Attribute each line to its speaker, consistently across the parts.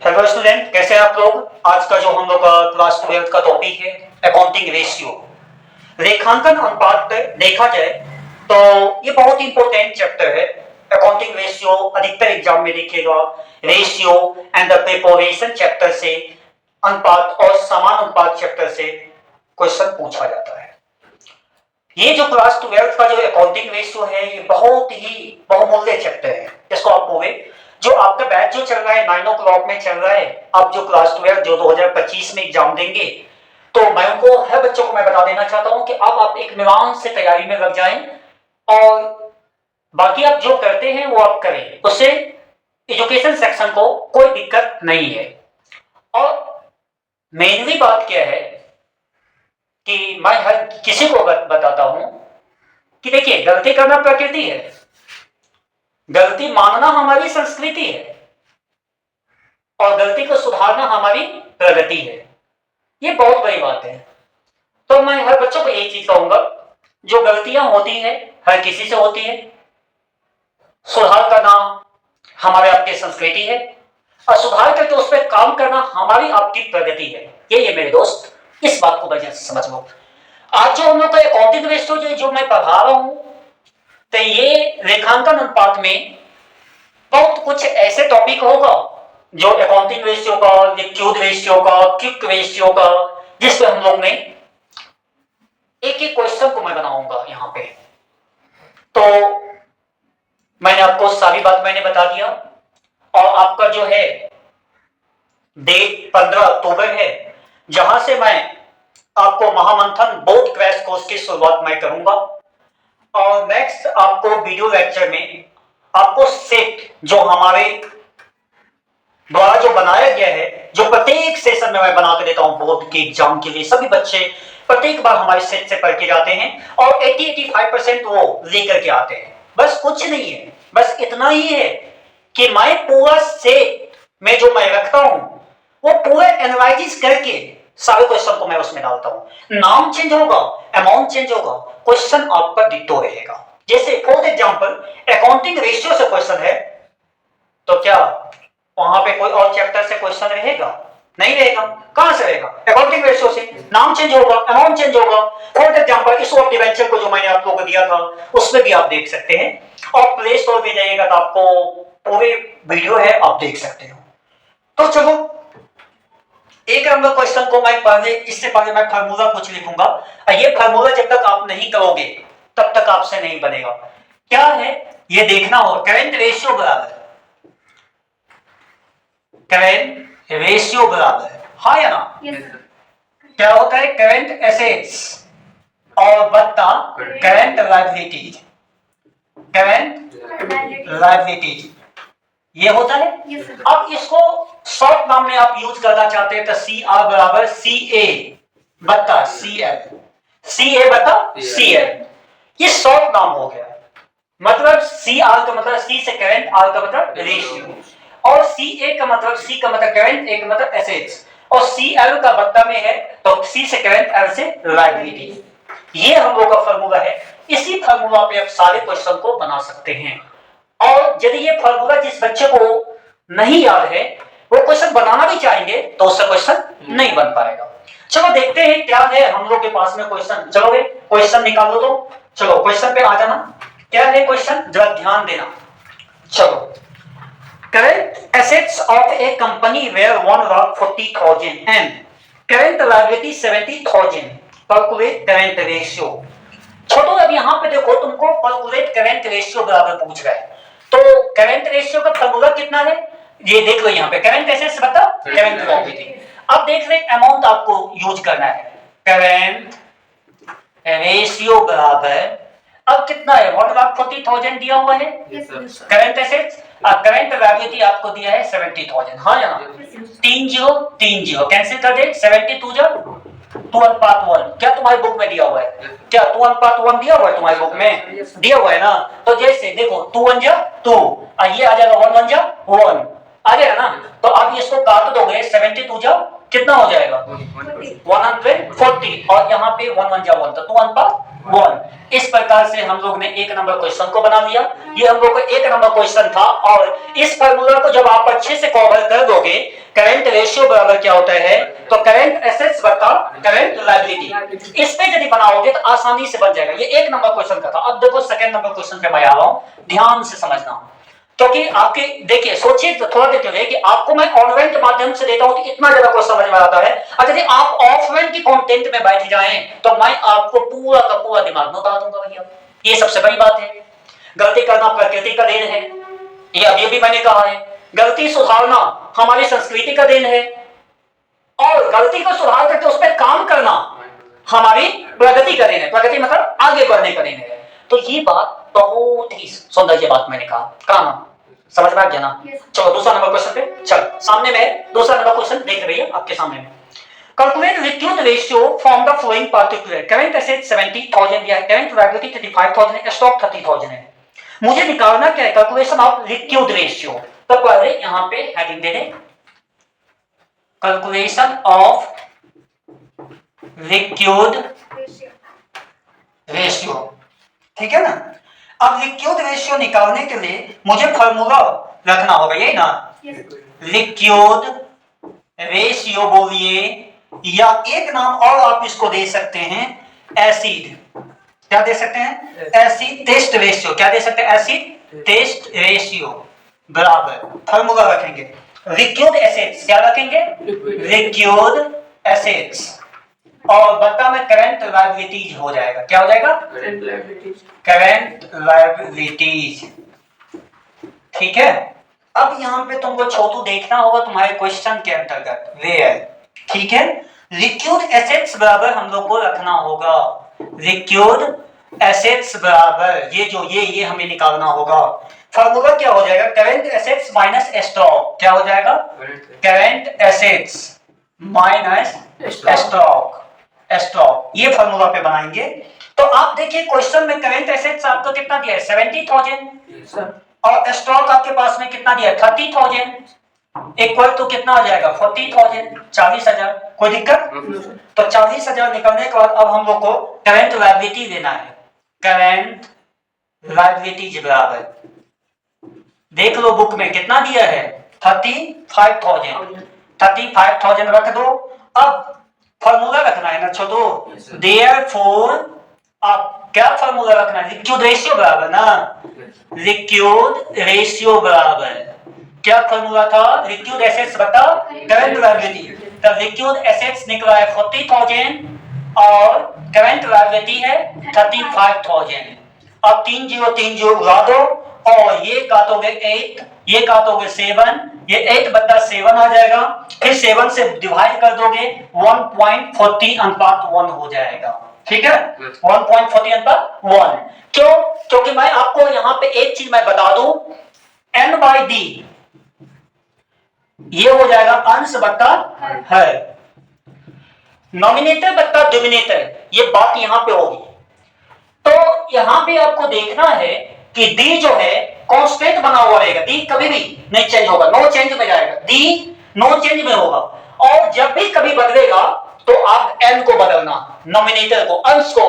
Speaker 1: Hello student, कैसे हैं आप लोग। आज का जो हम लोग का क्लास 12 का टॉपिक है अकाउंटिंग रेशियो, रेखांकन अनुपात पे देखा जाए तो ये बहुत इंपॉर्टेंट चैप्टर है। अकाउंटिंग रेशियो अधिकतर एग्जाम में दिखेगा। Ratio and the preparation chapter से, अनुपात और समान अनुपात चैप्टर से क्वेश्चन पूछा जाता है। ये जो क्लास 12 का जो अकाउंटिंग रेशियो है ये बहुत ही बहुमूल्य चैप्टर है। इसको आप पूरे जो आपका बैच जो चल रहा है 9 o'clock में चल रहा है, अब जो क्लास 12 जो 2025 में एग्जाम देंगे, तो मैं उनको हर बच्चों को मैं बता देना चाहता हूं कि अब आप एक निवान से तैयारी में लग जाएं और बाकी आप जो करते हैं वो आप करें, उससे एजुकेशन सेक्शन को कोई दिक्कत नहीं है। और मेनली बात क्या है कि मैं हर किसी को बताता हूं कि देखिए, गलती करना प्रकृति है, गलती मानना हमारी संस्कृति है और गलती को सुधारना हमारी प्रगति है। ये बहुत बड़ी बात है। तो मैं हर बच्चों को यही चीज कहूंगा, जो गलतियां होती है हर किसी से होती है, सुधार करना हमारे आपकी संस्कृति है और सुधार करके उस पर काम करना हमारी आपकी प्रगति है। ये मेरे दोस्त, इस बात को वजह से समझ लो। आज जो हम लोग का अकाउंटिंग रेशियो जो मैं पढ़ा रहा हूं, तो ये रेखांकन अनुपात में बहुत कुछ ऐसे टॉपिक होगा जो अकाउंटिंग रेशियो का, लिक्विड रेशियो का, क्विक रेशियो का, जिसपे हम लोग ने एक एक क्वेश्चन को मैं बनाऊंगा यहाँ पे। तो मैंने आपको सारी बात मैंने बता दिया और आपका जो है डेट 15 अक्टूबर है, जहां से मैं आपको महामंथन बोर्ड क्रैश कोर्स की शुरुआत मैं करूंगा और नेक्स्ट आपको वीडियो लेक्चर में आपको सेट जो हमारे द्वारा जो बनाया गया है, जो प्रत्येक सेशन में मैं बना के देता हूं बोर्ड के एग्जाम के लिए, सभी बच्चे प्रत्येक बार हमारे सेट से पढ़ के जाते हैं और 80-85% वो लेकर के आते हैं। बस कुछ नहीं है, बस इतना ही है कि मैं पूरा सेट में जो मैं रखता हूं वो पूरा एनालिसिस करके सारे क्वेश्चन को मैं उसमें डालता हूं। नाम चेंज होगा, अमाउंट चेंज होगा, क्वेश्चन आपका डिट्टो रहेगा। जैसे फॉर एग्जांपल अकाउंटिंग रेशियो से क्वेश्चन है, तो क्या वहां पे कोई और चैप्टर से क्वेश्चन रहेगा? नहीं रहेगा। कहां से रहेगा? अकाउंटिंग रेशियो से। नाम चेंज होगा, अमाउंट चेंज होगा। For example issue of debenture को जो मैंने आप लोगों को दिया था उसमें भी आप देख सकते हैं और प्ले स्टोर पे जाइएगा तो आपको पूरे वीडियो है, आप देख सकते हो। तो चलो एक नंबर क्वेश्चन को मैं पहले, इससे पहले मैं फार्मूला कुछ लिखूंगा और ये फार्मूला जब तक आप नहीं करोगे तब तक आपसे नहीं बनेगा। क्या है ये देखना हो। करेंट रेशियो बराबर, करेंट रेशियो बराबर, हाँ या ना? क्या होता है? करेंट एसेट्स और बत्ता करेंट लायबिलिटीज, करेंट लायबिलिटीज ये होता है। अब इसको शॉर्ट नाम में आप यूज करना चाहते हैं तो सी आर बराबर सी ए बता सी एल, सी ए बता सी एल, ये शॉर्ट नाम हो गया। मतलब सी आर का मतलब सी से करेंट, आर का मतलब रेशियो, और सी ए का मतलब, सी का मतलब करेंट, ए का मतलब एसेट्स, और सी एल का बत्ता में है तो सी से करेंट, एल से लायबिलिटी। ये हम लोग का फार्मूला है। इसी फार्मूला पे आप सारे क्वेश्चन को बना सकते हैं। और यदि ये फार्मूला जिस बच्चे को नहीं याद है वो क्वेश्चन बनाना भी चाहेंगे तो उससे क्वेश्चन नहीं बन पाएगा। चलो देखते हैं क्या है हम लोग के पास में क्वेश्चन। चलोगे क्वेश्चन निकाल लो। तो चलो क्वेश्चन पे आ जाना। क्या है क्वेश्चन, जरा ध्यान देना। चलो, current assets of a company where 1,40,000 and current liability 70,000, calculate current ratio. छोटो अब यहाँ पे देखो, तुमको कैलकुलेट करेंट रेशियो बराबर पूछ रहा है, तो करेंट रेशियो का फार्मूला कितना है ये देख लो। यहाँ पे करेंट एसेट्स बता करेंट लायबिलिटी। अब देख रहे अमाउंट आपको यूज करना है। करेंट रेशियो बराबर, अब कितना है? 1,40,000 दिया हुआ है करेंट एसेट्स, और करेंट लायबिलिटी आपको दिया है 70,000। हाँ या ना? 3 0 3 0 कैंसिल कर दे। 70 2 2:1। क्या तुम्हारी बुक में दिया हुआ है? क्या 2:1 दिया हुआ है तुम्हारी बुक में? दिया हुआ है ना? तो जैसे देखो 2 1 2 और ये आ जाएगा 1 1 1 आ गया ना? तो अब इसको काट दोगे, 72 कितना हो जाएगा? 140, और यहाँ पे 1 1 1 तो 2 1 1। इस प्रकार से हम लोग ने एक नंबर क्वेश्चन को बना लिया। ये हम लोग का एक नंबर क्वेश्चन था और इस फार्मूला को जब आप अच्छे से कवर कर दोगे, करंट रेशियो बराबर क्या होता है, तो करंट एसेट्स बटा करंट लायबिलिटी, इस पे यदि बनाओगे तो आसानी से बन जाएगा। ये एक नंबर क्वेश्चन का था। अब देखो सेकंड नंबर क्वेश्चन पे मैं आ रहा हूं, ध्यान से समझना, क्योंकि आपके देखिए सोचिए तो थोड़ा देखते हुए कि आपको मैं ऑनलाइन के माध्यम से देता हूं तो इतना ज्यादा कुछ समझ में आता है, और यदि आप ऑफलाइन की कंटेंट में बैठ जाएं तो मैं आपको पूरा का पूरा दिमाग में उतार दूंगा भैया। ये सबसे बड़ी बात है। गलती करना प्रकृति का देन है, ये अभी भी मैंने कहा है। गलती सुधारना हमारी संस्कृति का देन है, और गलती को सुधार करके उस पर काम करना हमारी प्रगति का देन है। प्रगति मतलब आगे बढ़ने का देन है। तो ये बात बहुत ही सुंदर बात मैंने कहा समझ में आ गया ना। चलो दूसरा नंबर क्वेश्चन पे चल, सामने में दूसरा नंबर क्वेश्चन देख रही है आपके सामने में। Calculate liquid ratio from the following particular, current asset 70,000 या करंट लायबिलिटी 35,000 है, स्टॉक 30,000 है। मुझे निकालना क्या है, कैलकुलेशन ऑफ लिक्विड रेशियो। तो पहले यहां पे हेडिंग दे दें, कैलकुलेशन ऑफ लिक्विड रेशियो, ठीक है ना। अब लिक्विड रेशियो निकालने के लिए मुझे फार्मूला रखना होगा, यही ना, लिक्विड रेशियो बोलिए, या एक नाम और आप इसको दे सकते हैं एसिड, क्या दे सकते हैं, एसिड टेस्ट रेशियो। क्या दे सकते हैं, एसिड टेस्ट रेशियो बराबर फार्मूला रखेंगे लिक्विड एसिड्स, क्या रखेंगे, लिक्विड एसिड्स, और बट्टा में करंट लायबिलिटीज हो जाएगा। क्या हो जाएगा, करंट लायबिलिटीज, ठीक है। अब यहां पे तुमको छोटू देखना होगा तुम्हारे क्वेश्चन के अंतर्गत वेयर, ठीक है। लिक्विड एसेट्स बराबर हम लोग को रखना होगा, लिक्विड एसेट्स बराबर ये हमें निकालना होगा। फार्मूला क्या हो जाएगा, करंट एसेट्स माइनस स्टॉक। क्या हो जाएगा, करंट एसेट्स माइनस स्टॉक, ये फार्मूला पे बनाएंगे। तो आप देखिए क्वेश्चन में करंट एसेट्स आपको कितना दिया है, 70,000, और स्टॉक आपके पास में कितना दिया है, 30,000, इक्वल तो कितना आ जाएगा, 40,000, 40,000। कोई दिक्कत, तो 40,000 निकलने के बाद अब हम लोग को करंट लायबिलिटी लेना है। करंट लायबिलिटी बराबर, देख लो बुक में कितना दिया है, 35,000, 35,000 रख दो। अब फार्मूला रखना है ना छोटो, देयरफॉर अब क्या फार्मूला रखना है, लिक्विड रेशियो बराबर ना, लिक्विड रेशियो बराबर क्या फार्मूला था, लिक्विड एसेट्स बटा करंट लायबिलिटी। तो लिक्विड एसेट्स निकला है 40,000 और करंट लायबिलिटी है 35,000। अब 3 0 उड़ा दो, और ये काटोगे 8, ये काटोगे 7, ये 8/7 आ जाएगा, फिर 7 से डिवाइड कर दोगे, 1.40 अनुपात 1 हो जाएगा, ठीक है, 1.40 अनुपात 1। क्यों, क्योंकि मैं आपको यहां पे एक चीज मैं बता दूं, n/d ये हो जाएगा अंश बट्टा है, नॉमिनेटर बट्टा डिनोमिनेटर, ये बात यहां पे होगी। तो यहां पे आपको देखना है कि डी जो है कांस्टेंट बना हुआ रहेगा, डी कभी भी नहीं चेंज होगा, नो चेंज में जाएगा, डी नो चेंज में होगा। और जब भी कभी बदलेगा तो आप एन को बदलना, नॉमिनेटर को, अंश को,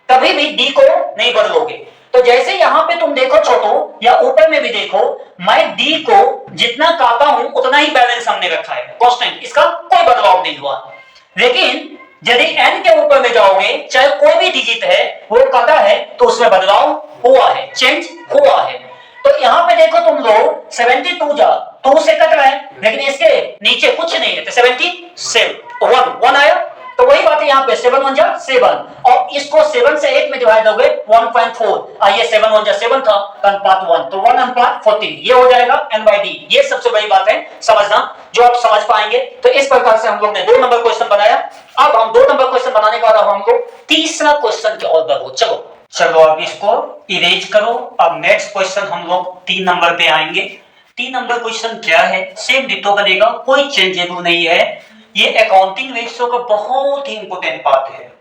Speaker 1: कभी भी डी को नहीं बदलोगे। तो जैसे यहां पे तुम देखो छोटो, या ऊपर में भी देखो, मैं डी को जितना काटा हूं उतना ही बैलेंस हमने रखा है, कांस्टेंट, इसका कोई बदलाव नहीं हुआ। लेकिन यदि n के ऊपर में जाओगे, चाहे कोई भी डिजिट है वो कटा है तो उसमें बदलाव हुआ है, चेंज हुआ है। तो यहां पे देखो तुम लोग 72 जा 2 से कट रहा है, लेकिन इसके नीचे कुछ नहीं है, तो 77 1 आया। तो वही बात है यहाँ पे, 7 1 जा 7, और इसको 7 से 8 में डिवाइड दोगे 1.4, ये 7 1 जा 7 था, अनुपात 1, तो 1 अनुपात 14, ये हो जाएगा n/d। ये सबसे बड़ी बात है समझना, जो आप समझ पाएंगे। तो इस प्रकार से हम लोग ने 2 नंबर क्वेश्चन बनाया। अब हम 2 नंबर क्वेश्चन बनाने के बाद अब हम लोग तीसरा क्वेश्चन के ओर बढ़ो। चलो अब इसको इरेज करो। अब नेक्स्ट क्वेश्चन हम लोग 3 नंबर पे आएंगे। 3 नंबर क्वेश्चन क्या है, सेम डिटो बनेगा, कोई चेंजेबल नहीं है। ये अकाउंटिंग रेशियो का बहुत ही इंपॉर्टेंट पार्ट है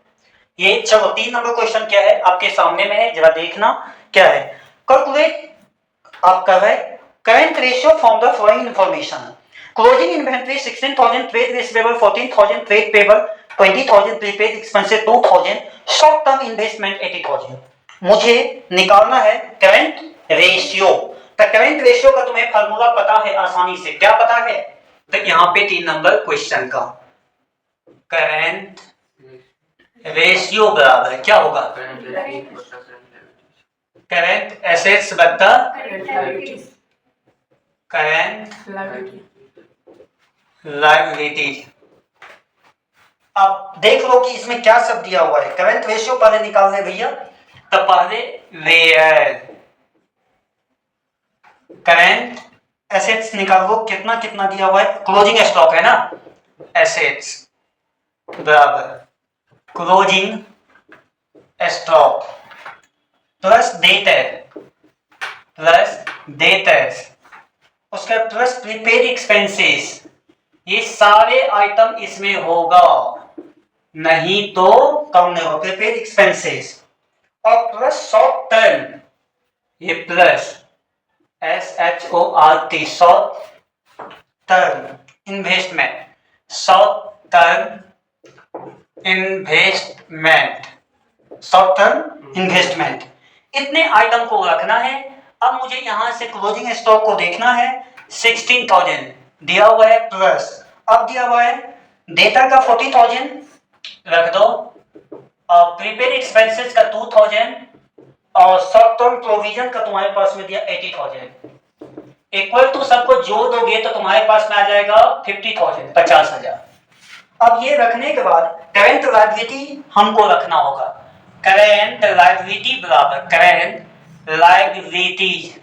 Speaker 1: ये। चलो 3 नंबर क्वेश्चन क्या है आपके सामने में है, जरा देखना क्या है। कैलकुलेट आपका है current ratio from the following information, closing inventory 16,000, trade receivable 14,000, trade payable 20,000 prepaid expenses 2,000, short term investment 80,000। मुझे निकालना है करंट रेशियो। तो करंट रेशियो का तुम्हें फार्मूला पता है आसानी से, क्या पता है? तो यहाँ पे 3 नंबर क्वेश्चन का करंट रेशियो बराबर क्या होगा? करंट एसेट्स बटा करंट लायबिलिटी। अब देख लो कि इसमें क्या सब दिया हुआ है। करंट रेशियो पहले निकालने भैया, तो पहले वेयर करंट एसेट्स निकाल लो, कितना कितना दिया हुआ है। क्लोजिंग स्टॉक है ना, एसेट्स बराबर क्लोजिंग स्टॉक प्लस डेटर्स उसके प्लस प्रीपेड एक्सपेंसेस, ये सारे आइटम इसमें होगा, नहीं तो कम नहीं होगा। प्रीपेड एक्सपेंसेस और प्लस शॉर्ट टर्म, ये plus SHORT short term investment, short term investment, इतने आइटम को रखना है। अब मुझे यहां से क्लोजिंग स्टॉक को देखना है, 16,000 दिया हुआ है प्लस, अब दिया हुआ है डेटा का 40,000 रख दो, और प्रीपेड एक्सपेंसेस का 2,000 और शॉर्ट टर्म प्रोविजन का तुम्हारे पास में दिया 80,000। इक्वल टू सबको जोड़ दोगे तो तुम्हारे पास में आ जाएगा 50,000, 50,000। अब ये रखने के बाद करंट लायबिलिटी हमको रखना होगा। करंट लायबिलिटी बराबर करंट लायबिलिटीज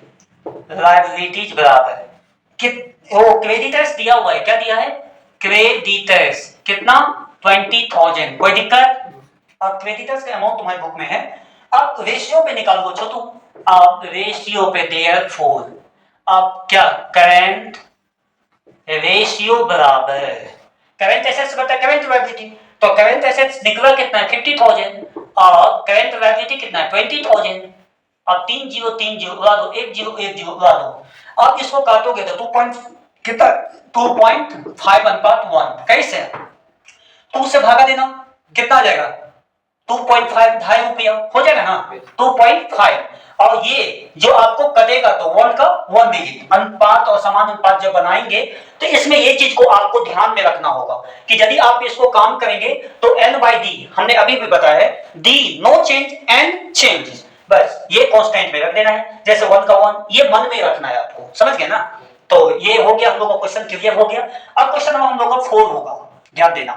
Speaker 1: बराबर वो क्रेडिटर्स दिया हुआ है, क्या दिया है? क्रेडिटर्स कितना? 20,000। कोई दिक्कत? अब क्रेडिटर्स का अमाउंट तुम्हारी बुक में है। अब रेशियो पे निकाल लो छोटू, अब रेशियो पे देयरफॉर अब क्या करंट रेशियो बराबर करंट एसेट्स बटा करंट लायबिलिटी। तो करंट एसेट्स निकला कितना है? 50,000 और करंट लायबिलिटी कितना है? 20,000। अब 3 0 3 0 उड़ा दो, 1 0 1 0 उड़ा दो। अब इसको काटोगे तो 2.5:1। कैसे? 2 से भागा देना, कितना आ जाएगा? 2.5, 2.5 रुपया हो जाएगा ना, 2.5। और ये जो आपको कटेगा तो 1 का 1 डिजिट, अनुपात और समान अनुपात जब बनाएंगे तो इसमें ये चीज को आपको ध्यान में रखना होगा कि यदि आप इसको काम करेंगे तो n/d, हमने अभी भी बताया है, d no change n change, बस ये कांस्टेंट में रख देना है। जैसे 1 का 1, ये मन में रखना है आपको, समझ गए ना? तो ये हो गया हम लोग का क्वेश्चन, क्लियर हो गया। अब क्वेश्चन नंबर हम लोग का 4 होगा, ध्यान देना।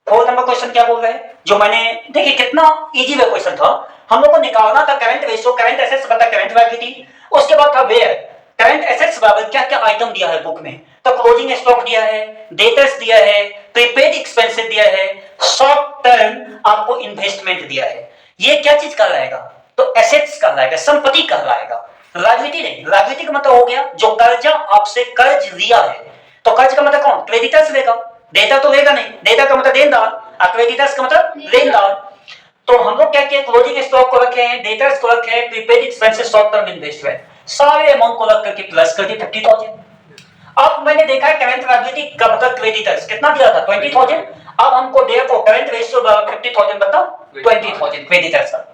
Speaker 1: 4 नंबर क्वेश्चन क्या बोल रहे हैं, जो मैंने देखिए कितना इजी वे क्वेश्चन था। हम लोग को निकालना था करंट रेशियो, करंट एसेट्स बटा करंट लायबिलिटी। उसके बाद था वेयर करंट एसेट्स बराबर क्या क्या आइटम दिया है बुक में, तो क्लोजिंग स्टॉक दिया है, डेटर्स दिया है, प्रीपेड एक्सपेंसेस दिया है, शॉर्ट टर्म आपको इन्वेस्टमेंट दिया है। ये क्या चीज कहलाएगा? तो एसेट्स कहलाएगा, संपत्ति कहलाएगा, लायबिलिटी नहीं। लायबिलिटी का मतलब हो गया जो कर्जा आपसे कर्ज लिया है, तो कर्ज का मतलब कौन? क्रेडिटर्स लेगा, डेटा तो लेगा नहीं, डेटा का मतलब देनदार, क्रेडिटर्स का मतलब लेनदार। तो हम लोग क्या किए? क्लोजिंग स्टॉक को रखे हैं, डेटर्स को रखे हैं, prepaid expenses, short term investment, सारे अमाउंट को रख करके प्लस कर दिए 50,000। अब मैंने देखा है करंट लायबिलिटी का मतलब क्रेडिटर्स कितना दिया था? 20,000। अब हमको देखो करंट रेशियो 50,000 बता 20,000 क्रेडिटर्स का।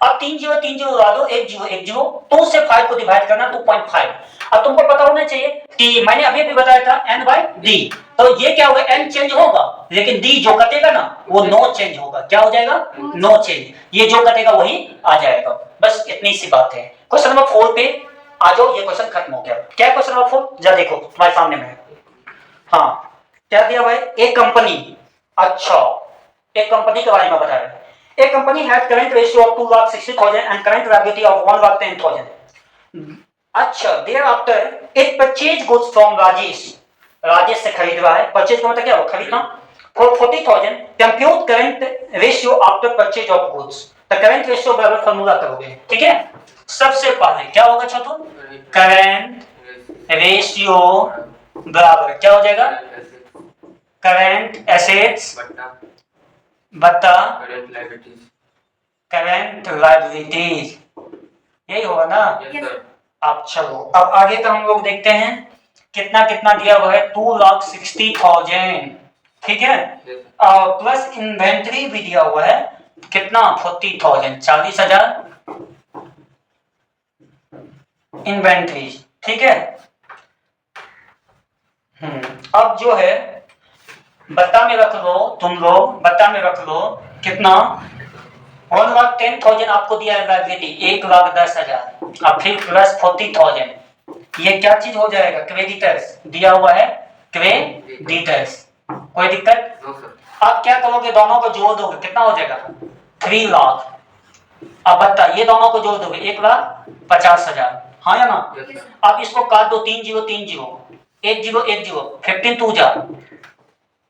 Speaker 1: अब 3 0 3 0 उड़ा दो, 1 0 1 0, 2 से 5 को डिवाइड करना 2.5। अब तुमको पता होना चाहिए कि मैंने अभी भी बताया था n/d, तो ये क्या होगा? n चेंज होगा लेकिन d जो कटेगा ना वो नो चेंज होगा। क्या हो जाएगा? No change. ये जो कटेगा वही आ जाएगा, बस इतनी सी बात है। क्वेश्चन नंबर 4 पे आ जाओ, ये क्वेश्चन खत्म हो गया। क्या है क्वेश्चन नंबर 4? जा देखो तुम्हारे सामने में। हाँ, क्या दिया हुआ है? एक कंपनी, अच्छा एक कंपनी के बारे में बता रहे हैं। A company had current ratio of 2,60,000 and current liability of 1,10,000. अच्छा, thereafter it purchased goods from Rajesh, Rajesh से खरीद रहा है। परचेज का मतलब क्या हो? खरीदना। For 40,000, compute current ratio after purchase of goods. तो current ratio बराबर फॉर्मूला करोगे, ठीक है? सबसे पहले क्या होगा छोटू? current ratio बराबर क्या हो जाएगा? current assets बता करंट लायबिलिटीज, यही होगा ना? अब चलो अब आगे का हम लोग देखते हैं कितना कितना दिया हुआ है। 2,60,000 ठीक है। प्लस इन्वेंट्री भी दिया हुआ है, कितना 40,000, 40,000 इन्वेंट्री, ठीक है। अब जो है बत्ता में रख लो, तुम लोग बत्ता में रख लो कितना 1,10,000 आपको दिया है लाइबिलिटी, 1,10,000, अब फिर प्लस 40,000, ये क्या चीज हो जाएगा, क्रेडिटर्स दिया हुआ है, क्रेडिटर्स। कोई दिक्कत? अब क्या करोगे, दोनों को जोड़ दोगे कितना हो जाएगा 3 लाख। अब बता ये दोनों को जोड़ दोगे 1,50,000, हाँ या ना। अब इसको काट दो 3 0 3 0 1 0 1 0 15 2 जा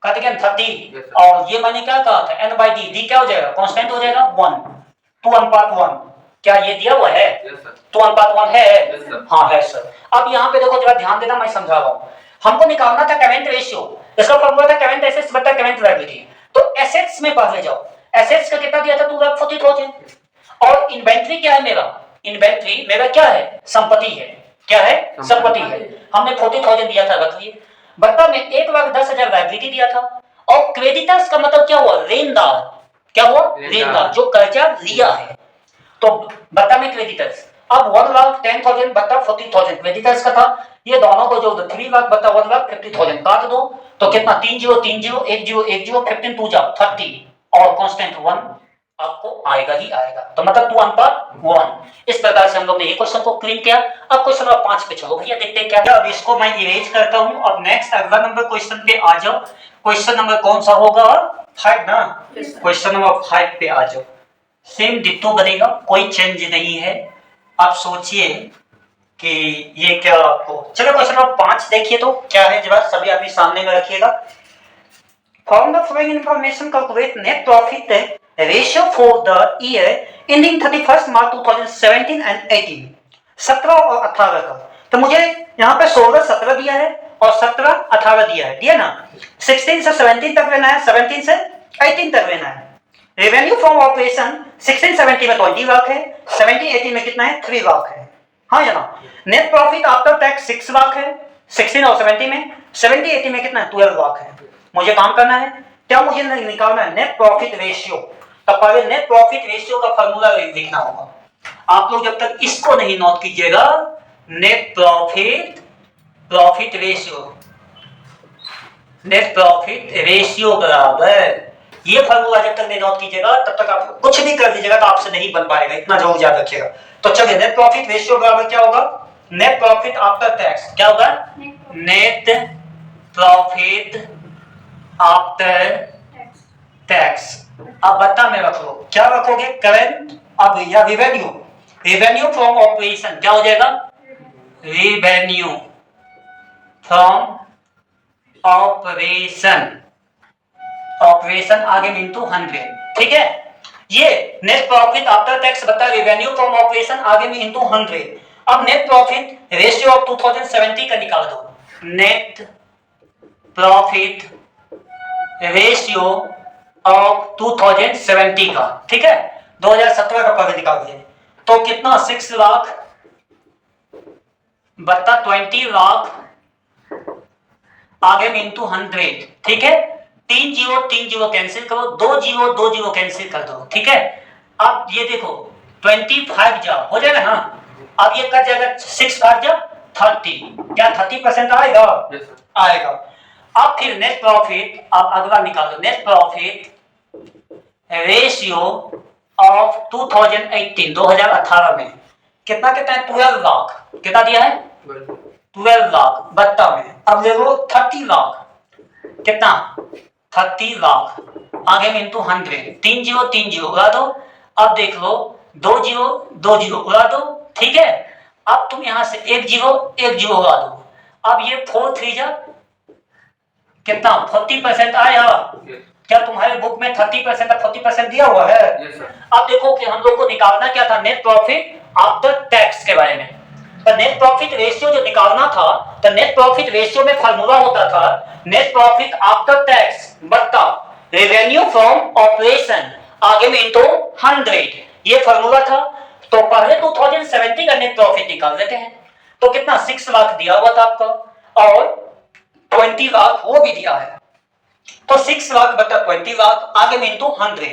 Speaker 1: कट गया 30, और ये मैंने क्या कहा था n by d, d क्या हो जाएगा कांस्टेंट हो जाएगा 1, 2:1, क्या ये दिया हुआ है? 2:1 है? हाँ है सर। अब यहाँ पे देखो जरा ध्यान देना, मैं समझा रहा हूँ। हमको निकालना था करेंट रेशियो, इसका फॉर्मूला था करेंट एसेट्स बटा करेंट लायबिलिटी। तो एसेट्स में पहले जाओ, एसेट्स का कितना दिया था 2,40,000, और इन्वेंट्री क्या है मेरा, इन्वेंट्री मेरा क्या है, संपत्ति है, क्या है, संपत्ति है। हमने 40,000 दिया था, रख लिए। बता में 1,10,000 लायबिलिटी दिया था, और क्रेडिटर्स का मतलब क्या हुआ, लेनदार, क्या हुआ, लेनदार जो कर्जा लिया है। तो बता में क्रेडिटर्स, अब 1,10,000 बता 40,000 क्रेडिटर्स का था, ये दोनों को जोड़ दो 3 लाख बता 1,50,000 काट दो, तो कितना 3 0 3 0 1 0 1 0 15 2 जा 30, और कांस्टेंट 1 आपको आएगा ही आएगा, तो मतलब 2:1। इस प्रकार से हम लोग ने ये क्वेश्चन को क्लीन किया। अब क्वेश्चन नंबर 5 पे चलो भैया, देखते हैं क्या। अब इसको मैं इरेज करता हूं। अब नेक्स्ट अगला नंबर क्वेश्चन पे आ जाओ। क्वेश्चन नंबर कौन सा होगा, 5 ना। क्वेश्चन नंबर 5 पे आ जाओ। सेम डिट्टो बनेगा, कोई चेंज नहीं है। आप सोचिए कि ये क्या आपको, चलो क्वेश्चन नंबर 5 देखिए तो क्या है, जरा सभी अपने सामने में रखिएगा। From the following information, calculate net profit ratio for the year ending 31st March 2017 and 18। 17 और 18 का, तो मुझे यहाँ पे 16 17 दिया है और 17 18 दिया है, दिया ना। 16 से 17 तक लेना है, 17 से 18 तक लेना है। रेवेन्यू फ्रॉम ऑपरेशन 16 17 में 20 लाख है, 17 18 में कितना है 3 लाख है, हाँ या ना। Net profit after tax 6 lakh है 16 और 17 में, 17 18 में कितना है 12 लाख है। मुझे काम करना है क्या, मुझे निकालना है नेट प्रॉफिट रेशियो। तब पहले नेट प्रॉफिट रेशियो का फार्मूला लिखना होगा। आप लोग जब तक इसको नहीं नोट कीजिएगा, net profit ratio, net profit ratio बराबर, ये फार्मूला जब तक नहीं नोट कीजिएगा तब तक आप कुछ भी कर दीजिएगा तो आपसे नहीं बन पाएगा, इतना जरूर याद रखिएगा। तो चलिए नेट प्रॉफिट रेशियो बराबर क्या होगा, नेट प्रॉफिट आफ्टर टैक्स, क्या होगा नेट प्रॉफिट आफ्टर टैक्स। अब बता में रख लो, क्या रखोगे करेंट, अब या रिवेन्यू, रिवेन्यू फ्रॉम ऑपरेशन क्या हो जाएगा, रिवेन्यू फ्रॉम ऑपरेशन, ऑपरेशन आगे इंटू 100, ठीक है। ये नेट प्रॉफिट आफ्टर टैक्स बता रिवेन्यू फ्रॉम ऑपरेशन आगे में इंटू 100। अब नेट प्रॉफिट रेशियो ऑफ 2070 का निकाल दो, नेट प्रॉफिट रेशियो ऑफ 2070 का, ठीक है। 2017 का पहले निकाल दिए, तो कितना 6 लाख बता 20 लाख आगे में इंटू 100, ठीक है। 3 0 कैंसिल करो, 2 0 कैंसिल कर दो, ठीक है। अब ये देखो 25 जा हो जाएगा ना, अब ये कट जाएगा 6 5 जा 30, क्या 30% आएगा, आएगा। अब फिर नेट प्रॉफिट, अब अगला निकालो, नेट प्रॉफिट रेशियो ऑफ 2018 में कितना कितना है 12 लाख, कितना दिया है 12 लाख बत्ता में। अब ले लो 30 लाख, कितना 30 लाख आगे में इंटू 100, 3 0 उड़ा दो। अब देख लो 2 0 उड़ा दो, ठीक है। अब तुम यहां से 1 0 उड़ा दो। अब ये 4 3 जा कितना 40% आया, क्या तुम्हारे बुक में 30% और 40% दिया हुआ है? अब देखो कि हम लोग को निकालना क्या था, नेट प्रॉफिट आफ्टर टैक्स के बारे में। तो नेट प्रॉफिट रेशियो जो निकालना था, तो नेट प्रॉफिट रेशियो में फार्मूला होता था नेट प्रॉफिट आफ्टर टैक्स बटा रेवेन्यू फ्रॉम ऑपरेशन आगे में इनटू 100, ये फार्मूला था। तो पहले 2070 का नेट प्रॉफिट निकाल देते हैं, तो कितना 6 लाख दिया हुआ था आपका और 20 लाख वो भी दिया है, तो 6 लाख बटा 20 लाख आगे में इंटू 100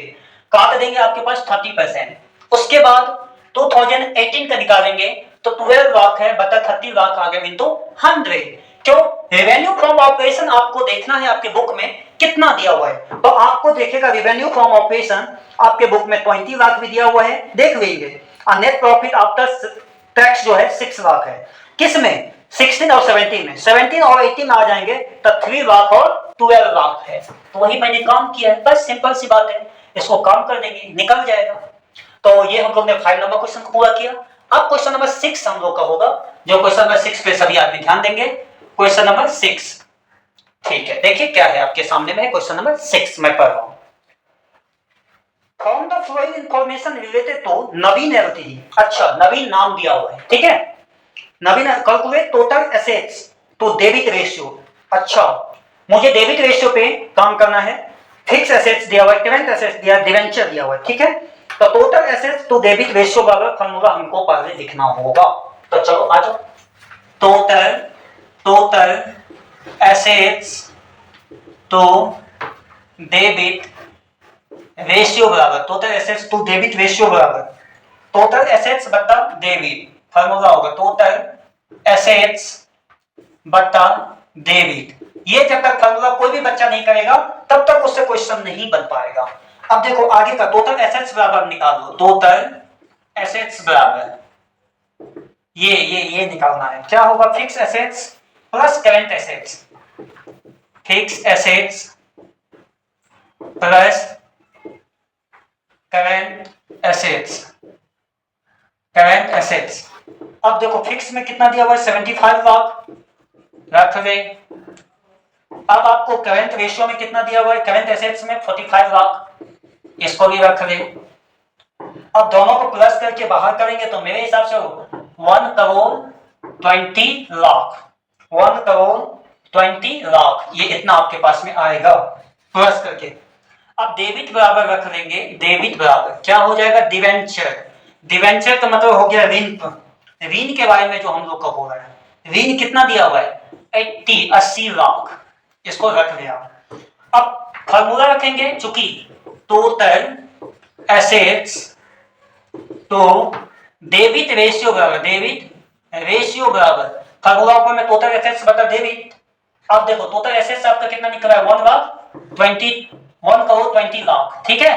Speaker 1: काट देंगे आपके पास 30%। उसके बाद 2018 का निकालेंगे तो 12 लाख है बटा 30 लाख आगे में इंटू 100। क्यों? रेवेन्यू फ्रॉम ऑपरेशन आपको देखना है आपके बुक में कितना दिया हुआ है, तो आपको देखेगा रेवेन्यू फ्रॉम ऑपरेशन आपके बुक में 20 लाख भी दिया हुआ है, देख लेंगे। और नेट प्रॉफिट आफ्टर टैक्स जो है 6 लाख है। किस में? 16 और 17 में। 17 और 18 में आ जाएंगे तो 3 लाख और 12 लाख है। तो वही मैंने काम किया है, बस सिंपल सी बात है, इसको काम कर देंगे निकल जाएगा। तो ये हम लोग ने 5 नंबर क्वेश्चन को पूरा किया। अब क्वेश्चन नंबर 6 हम लोग का होगा, जो क्वेश्चन नंबर 6 पे सभी आदमी ध्यान देंगे। क्वेश्चन नंबर 6, ठीक है, देखिए क्या है आपके सामने में क्वेश्चन नंबर 6 मैं पढ़ रहा हूं। Found the following information related to Naveen LTD. अच्छा, नवीन नाम दिया हुआ है, ठीक है। Naveen calculate total assets to debit ratio. अच्छा, मुझे डेबिट रेशियो पे काम करना है। फिक्स एसेट्स दिया हुआ है, करंट एसेट्स दिया, डिवेंचर दिया हुआ है, ठीक है। तो total assets to debit ratio का फॉर्मूला हमको पहले लिखना होगा। तो चलो आ जाओ। Total assets to debit ratio बराबर total assets to debit ratio बराबर टोटल एसेट्स बटा डेबिट। फॉर्मूला होगा टोटल एसेट्स बटा डेबिट। ये जब तक फॉर्मूला कोई भी बच्चा नहीं करेगा तब तक उससे क्वेश्चन नहीं बन पाएगा। अब देखो आगे का टोटल एसेट्स बराबर निकाल दो। टोटल एसेट्स बराबर ये निकालना है। क्या होगा? Fix assets plus current assets. Fix assets plus current assets. Current assets. अब देखो फिक्स में कितना दिया हुआ है? 75 लाख रख दे। अब आपको करंट रेशियो में कितना दिया हुआ है? करंट एसेट्स में 45 लाख, इसको भी रख दे। अब दोनों को प्लस करके बाहर करेंगे तो मेरे हिसाब से 1 करोड़ 20 लाख। 1 करोड़ 20 लाख, ये इतना आपके पास में आएगा प्लस करके। अब डेबिट बराबर रख देंगे। डेबिट बराबर क्या हो जाएगा? डिवेंचर। डिवेंचर का मतलब हो गया ऋण। ऋण के बारे में जो हम लोग का हो रहा है, ऋण कितना दिया हुआ है? 80 लाख, इसको रख दिया। अब फॉर्मूला रखेंगे, चूंकि टोटल एसेट्स तो डेबिट रेशियो बराबर, डेबिट रेशियो बराबर फॉर्मूला ऊपर में टोटल एसेट्स बटा डेबिट। अब देखो टोटल एसेट्स आपका कितना निकला है? 1 करोड़ 20 लाख, ठीक है।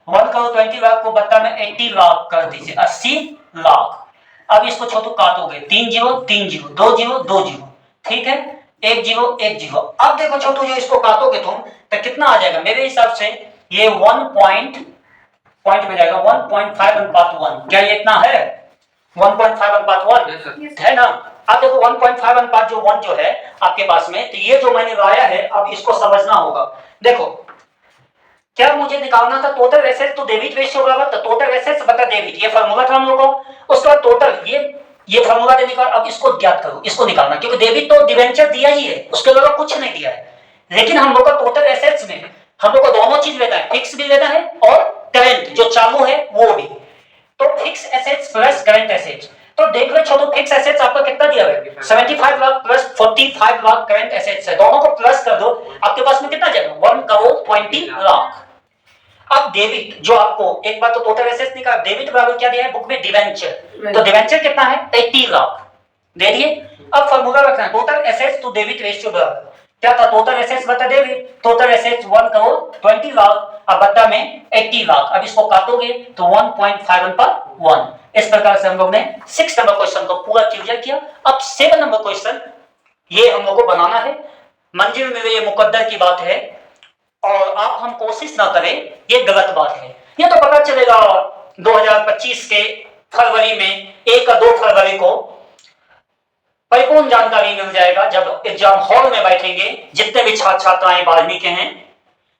Speaker 1: 1 करोड़ 20 लाख को बता में 80 लाख कर दीजिए, 80 लाख। अब इसको छोटू काटोगे, 3 जीरो 3 जीरो, 2 जीरो 2 जीरो, ठीक है, 1 जीरो 1 जीरो। अब देखो छोटू जो इसको काटोगे तुम तो कितना आ जाएगा? मेरे हिसाब से ये 1 पॉइंट में जाएगा 1.5 अनुपात 1। क्या ये इतना है? 1.5 अनुपात 1 है ना। अब देखो 1.5 अनुपात जो 1 जो है आपके पास में, तो ये जो मैंने लाया है अब इसको समझना होगा। देखो क्या मुझे निकालना था? Total assets to debit ratio बराबर तो टोटल एसेट्स बटा डेबिट, ये फार्मूला था हम लोग को। उसके बाद टोटल ये फार्मूला देने का अब इसको ज्ञात करो, इसको निकालना, क्योंकि डेबिट तो डिवेंचर दिया ही है, उसके अलावा कुछ नहीं दिया है। लेकिन हम लोग का टोटल एसेट्स में हम लोग को दोनों चीज लेना है, फिक्स भी लेना है और करंट जो चालू है वो भी। तो fix assets plus current assets, तो देख लो छोटो फिक्स एसेट्स आपका कितना दिया है? 75 lakh plus 45 lakh current assets है, दोनों को प्लस कर दो, आपके पास में कितना जाएगा? 1 करोड़ 20 लाख। अब डेबिट जो आपको एक बार तो टोटल एसेट्स निकाल, डेबिट बराबर क्या दिया है बुक में? डिवेंचर। तो डिवेंचर कितना है? 80 लाख दे दिए। अब फार्मूला रखना है total assets to debit ratio बराबर क्या था? टोटल एसेट्स बता debit. Total assets 1 crore 20 lakh, अब बता में 80 लाख। अब इसको काटोगे तो 1.5 पर 1। इस प्रकार से हम लोग ने 6 नंबर क्वेश्चन को पूरा क्लियर किया। अब 7 नंबर क्वेश्चन ये हम लोग को बनाना है। मंजिल में ये मुकद्दर की बात है और आप हम कोशिश ना करें ये गलत बात है। ये तो पता चलेगा 2025 के फरवरी में 1 और 2 फरवरी को परिपूर्ण जानकारी मिल जाएगा जब एग्जाम हॉल में बैठेंगे जितने भी छात्र छात्राएं बारहवीं के हैं,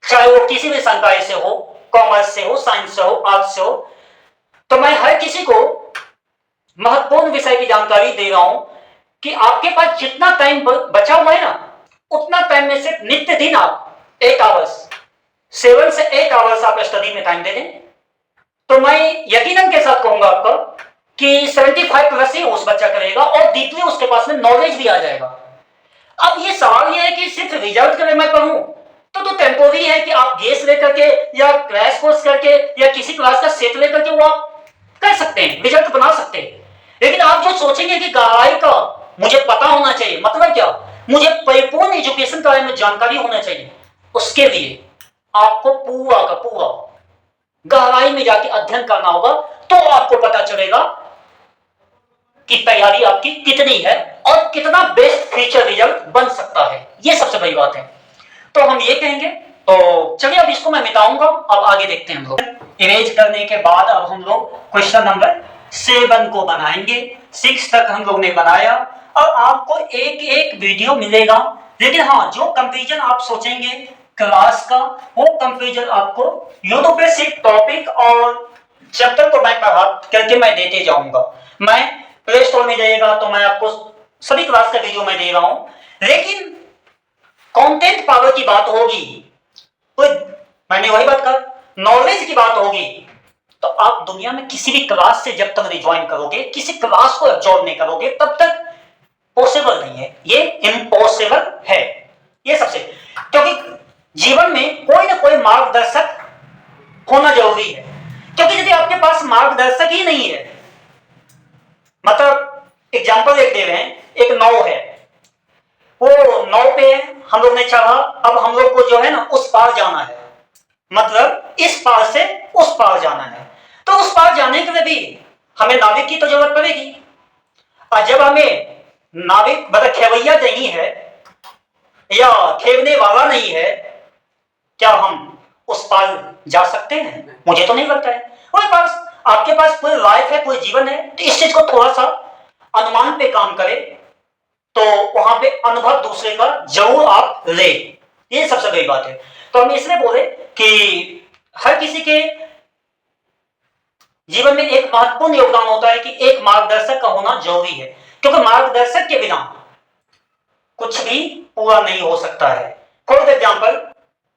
Speaker 1: चाहे वो किसी भी संकाय से हो, कॉमर्स से हो, साइंस से हो, आर्ट्स से हो। तो मैं हर किसी को महत्वपूर्ण विषय की जानकारी दे रहा हूं कि आपके पास जितना टाइम बचा हुआ है ना, उतना टाइम में से नित्य दिन आप 8 आवर्स 7 से 8 आवर्स आप स्टडी में टाइम दे दें, तो मैं यकीनन के साथ कहूंगा आपको कि 75 प्लस ही उस बच्चा करेगा और डीपली उसके पास में नॉलेज भी आ जाएगा। अब ये सवाल ये है कि सिर्फ रिजल्ट के लिए मैं पढ़ूं, तो तो टेम्पोरी है कि आप गेस लेकर के या क्रैश कोर्स करके या किसी क्लास का सेट लेकर के वो आप कर सकते हैं, रिजल्ट बना सकते हैं। लेकिन आप जो सोचेंगे कि गहराई का मुझे पता होना चाहिए, मतलब क्या, मुझे परिपूर्ण एजुकेशन के बारे में जानकारी होना चाहिए, उसके लिए आपको पूरा का पूरा गहराई में जाके अध्ययन करना होगा, तो आपको पता चलेगा कि तैयारी आपकी कितनी है और कितना बेस्ट फ्यूचर रिजल्ट बन सकता है। ये सबसे बड़ी बात है। तो हम ये कहेंगे, तो चलिए अब इसको मैं मिटाऊंगा, अब आगे देखते हैं हम लोग। इरेज करने के बाद अब हम लोग क्वेश्चन नंबर 7 को बनाएंगे। 6 तक हम लोग ने बनाया। अब आपको एक एक वीडियो मिलेगा, लेकिन हाँ, जो कंपेरिजन आप सोचेंगे क्लास का, वो कंपेरिजन आपको यूट्यूब पे सिर्फ टॉपिक और चैप्टर को मैं पढ़ा करके मैं देते जाऊंगा। मैं प्ले स्टोर में जाइएगा तो मैं आपको सभी क्लास का वीडियो मैं दे रहा हूं, लेकिन कंटेंट पावर की बात होगी, तो मैंने वही बात कर, नॉलेज की बात होगी, तो आप दुनिया में किसी भी क्लास से जब तक नहीं ज्वाइन करोगे, किसी क्लास को एब्जॉर्ब नहीं करोगे, तब तक पॉसिबल नहीं है, ये इम्पॉसिबल है। ये सबसे, क्योंकि जीवन में कोई ना कोई मार्गदर्शक होना जरूरी है, क्योंकि यदि आपके पास मार्गदर्शक ही नहीं है, मतलब एग्जांपल एक दे रहे हैं, एक नाव है, वो नाव पे हम लोग ने चढ़ा, अब हम लोग को जो है ना उस पार जाना है, मतलब इस पार से उस पार जाना है, तो उस पार जाने के लिए भी हमें नाविक की तो जरूरत पड़ेगी। और जब हमें नाविक मतलब खेवैया नहीं है या खेवने वाला नहीं है, क्या हम उस पार जा सकते हैं? मुझे तो नहीं लगता है। और पास आपके पास पूरी लाइफ है, पूरी जीवन है, तो इस चीज को थोड़ा सा अनुमान पे काम करें, तो वहां पे अनुभव दूसरे का जरूर आप ले, ये सबसे बड़ी बात है। तो हम इसलिए बोले कि हर किसी के जीवन में एक महत्वपूर्ण योगदान होता है कि एक मार्गदर्शक का होना जरूरी है, क्योंकि मार्गदर्शक के बिना कुछ भी पूरा नहीं हो सकता है। फॉर एग्जाम्पल,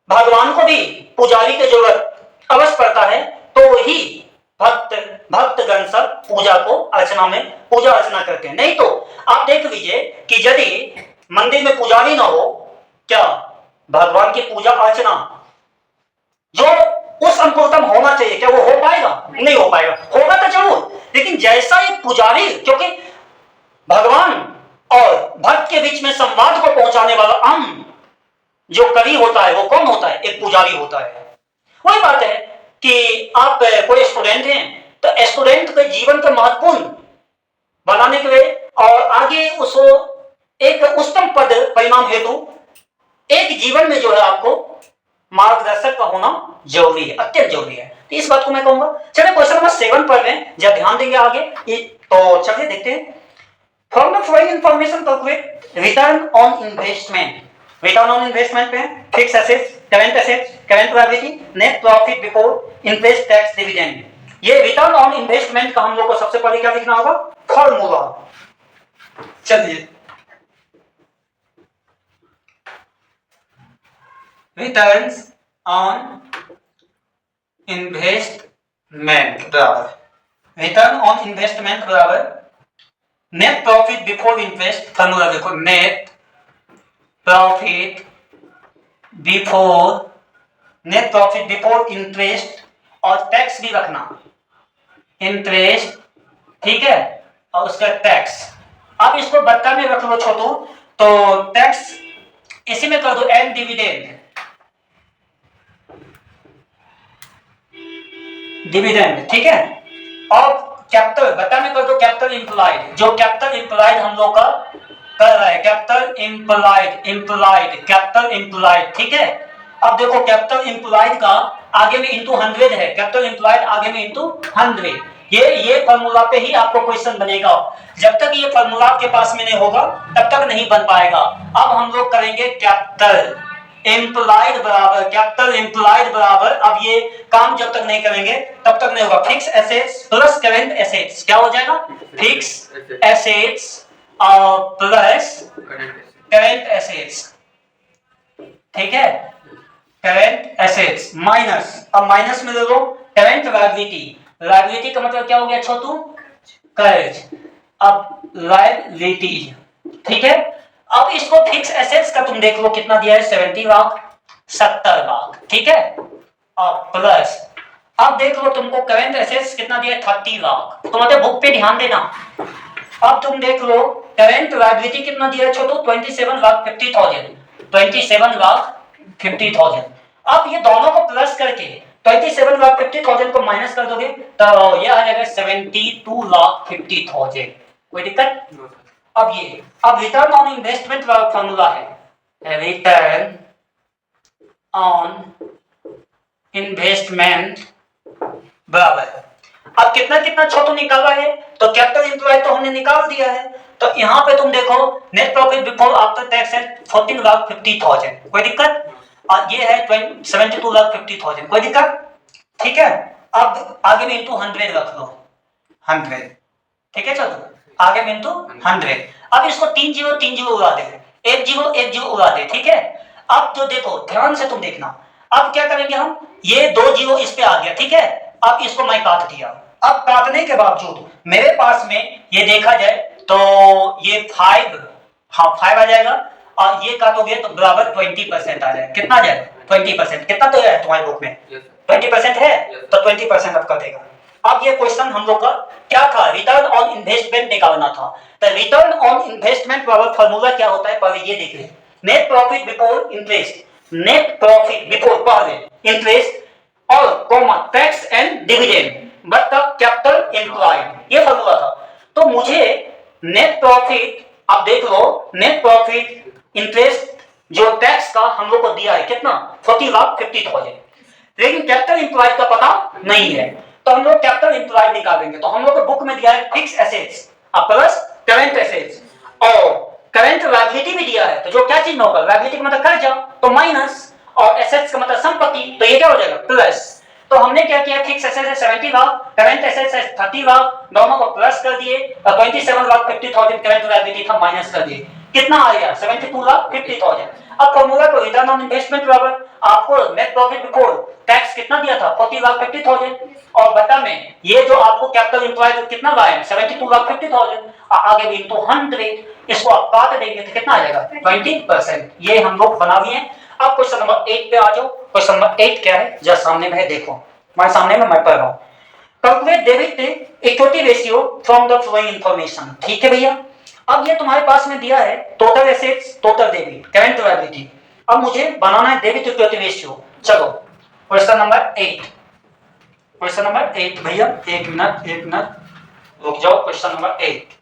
Speaker 1: भगवान को भी पुजारी की जरूरत अवश्य पड़ता है, तो ही भक्तगण सब पूजा को अर्चना में पूजा अर्चना करते हैं। नहीं तो आप देख लीजिए कि यदि मंदिर में पुजारी ना हो, क्या भगवान की पूजा अर्चना जो उस अनुकूलतम होना चाहिए, क्या वो हो पाएगा? नहीं हो पाएगा। होगा तो जरूर, लेकिन जैसा एक पुजारी, क्योंकि भगवान और भक्त के बीच में संवाद को पहुंचाने वाला आम जो कवि होता है, वो कौन होता है? एक पुजारी होता है। वही बात है कि आप कोई स्टूडेंट हैं, तो स्टूडेंट के जीवन को महत्वपूर्ण बनाने के लिए और आगे उसको एक उच्चतम पद परिणाम हेतु एक जीवन में जो है आपको मार्गदर्शक का होना जरूरी है, अत्यंत जरूरी है। तो इस बात को मैं कहूंगा। चलिए क्वेश्चन नंबर 7 पर में जब ध्यान देंगे आगे, तो चलिए देखते हैं। From the following information calculate return on investment. Return on investment पे fix assets, current assets, current liability, net profit before interest, tax, dividend. ये रिटर्न ऑन इन्वेस्टमेंट का हम लोग को सबसे पहले क्या लिखना होगा? फॉर्मूला। चलिए, रिटर्न्स ऑन इन्वेस्टमेंट बराबर रिटर्न ऑन इन्वेस्टमेंट बराबर net profit before interest. Formula देखो, नेट प्रॉफिट बिफोर इंटरेस्ट और टैक्स भी रखना, इंटरेस्ट, ठीक है, और उसका टैक्स। अब इसको बट्टा में रख लो छोटू, तो टैक्स इसी में कर दो एंड डिविडेंड, ठीक है। और कैपिटल बट्टा में कर दो कैपिटल इंप्लॉयड, जो कैपिटल इंप्लॉयड हम लोग का कर रहा है, कैपिटल इंप्लॉयड, ठीक है। अब देखो कैपिटल इंप्लॉयड का आगे में इंटू 100 है, कैपिटल इंप्लॉयड आगे में इंटू 100। ये फॉर्मूला पे ही आपको क्वेश्चन बनेगा। जब तक ये फॉर्मूला आपके पास में नहीं होगा तब तक नहीं बन पाएगा। अब हम लोग करेंगे कैपिटल एम्प्लॉयड बराबर, अब ये काम जब तक नहीं करेंगे तब तक नहीं होगा। Fix assets plus current assets क्या हो जाएगा? Fix assets plus current assets, ठीक है, करंट एसेट्स माइनस, अब माइनस में देखो करंट लायबिलिटी का मतलब क्या हो गया छोटू? कर्ज। अब लायबिलिटी, ठीक है। अब इसको फिक्स एसेट्स का तुम देख लो कितना दिया है, 70 लाख, 70 लाख, ठीक है। और प्लस अब देख लो तुमको करंट एसेट्स कितना दिया है 30 लाख, तो मतलब बुक पे ध्यान देना। अब तुम देख लो करंट लायबिलिटी कितना दिया है छोटू 27,50,000, 27,50,000। अब ये दोनों को प्लस करके 27,50,000 को माइनस कर दोगे तो ये आ जाएगा 72,50,000। कोई दिक्कत? अब रिटर्न ऑन इन्वेस्टमेंट वाला फॉर्मूला है रिटर्न ऑन इन्वेस्टमेंट बराबर, अब कितना कितना छोटू निकाला है, तो कैपिटल एम्प्लॉय तो हमने निकाल दिया है, तो यहाँ पे तुम देखो net profit before after tax है 14,50,000। कोई दिक्कत? और ये है 72,50,000। कोई दिक्कत? ठीक है। अब आगे में इंटू 100 रख लो, 100, ठीक है। चलो आगे में इंटू 100। अब इसको 3 जीरो उड़ा दे, 1 जीरो उड़ा दे, ठीक है। अब जो देखो ध्यान से तुम देखना, अब क्या करेंगे हम, ये 2 जीरो इस पे आ गया, ठीक है। अब इसको मैं काट दिया, अब काटने के बावजूद मेरे पास में ये देखा जाए तो ये 5, हाँ 5 आ जाएगा, और ये काटोगे तो बराबर 20% आ जाएगा। कितना आ जाएगा? 20%। कितना तो है तुम्हारी बुक में? 20% है, तो 20% अब कर देगा। अब ये क्वेश्चन हम लोग का क्या था, रिटर्न ऑन इन्वेस्टमेंट निकालना था। तो रिटर्न ऑन इन्वेस्टमेंट वाला फार्मूला क्या होता है पहले ये देख ले, net profit before interest, net profit before पहले इंटरेस्ट और comma tax and dividend but the capital employed, ये फार्मूला था। तो मुझे नेट प्रॉफिट, अब देख लो नेट प्रॉफिट इंटरेस्ट जो टैक्स का हम लोग को दिया है कितना 40,50,000, लेकिन कैपिटल एम्प्लॉयड का पता नहीं है, तो हम लोग कैपिटल एम्प्लॉयड निकालेंगे। तो हम लोग को बुक में दिया है fix assets plus current assets और करंट लायबिलिटी भी दिया है, तो जो क्या चीज होगा, लायबिलिटी का मतलब खर्चा तो माइनस, और एसेट्स का मतलब संपत्ति, तो ये क्या हो जाएगा प्लस। तो हमने क्या किया, फिक्स एसेट्स है 70 लाख, करंट एसेट्स है 30 लाख, दोनों को प्लस कर दिए, और 27,50,000 करंट लायबिलिटी था माइनस कर दिए, कितना आ गया 72,50,000। अब फॉर्मूला को रिटर्न ऑन इन्वेस्टमेंट बराबर आपको नेट प्रॉफिट बिफोर टैक्स कितना दिया था 40,50,000, और बटा में ये जो आपको कैपिटल एम्प्लॉयड कितना लाए 72,50,000, आगे भी तो 100, इसको आप काट देंगे तो कितना आ जाएगा 20%। ये हम लोग बना लिए। अब क्वेश्चन नंबर 8 पे आ जाओ। क्वेश्चन नंबर 8 क्या है, जरा सामने में है, देखो हमारे सामने में मैं पढ़ रहा हूं। Calculate debit equity ratio from the following information. ठीक है भैया, अब ये तुम्हारे पास में दिया है total assets, total debit, current liability. अब मुझे बनाना है डेबिट इक्विटी रेशियो। चलो क्वेश्चन नंबर 8, क्वेश्चन नंबर 8 भैया, एक मिनट रुक जाओ। क्वेश्चन नंबर 8,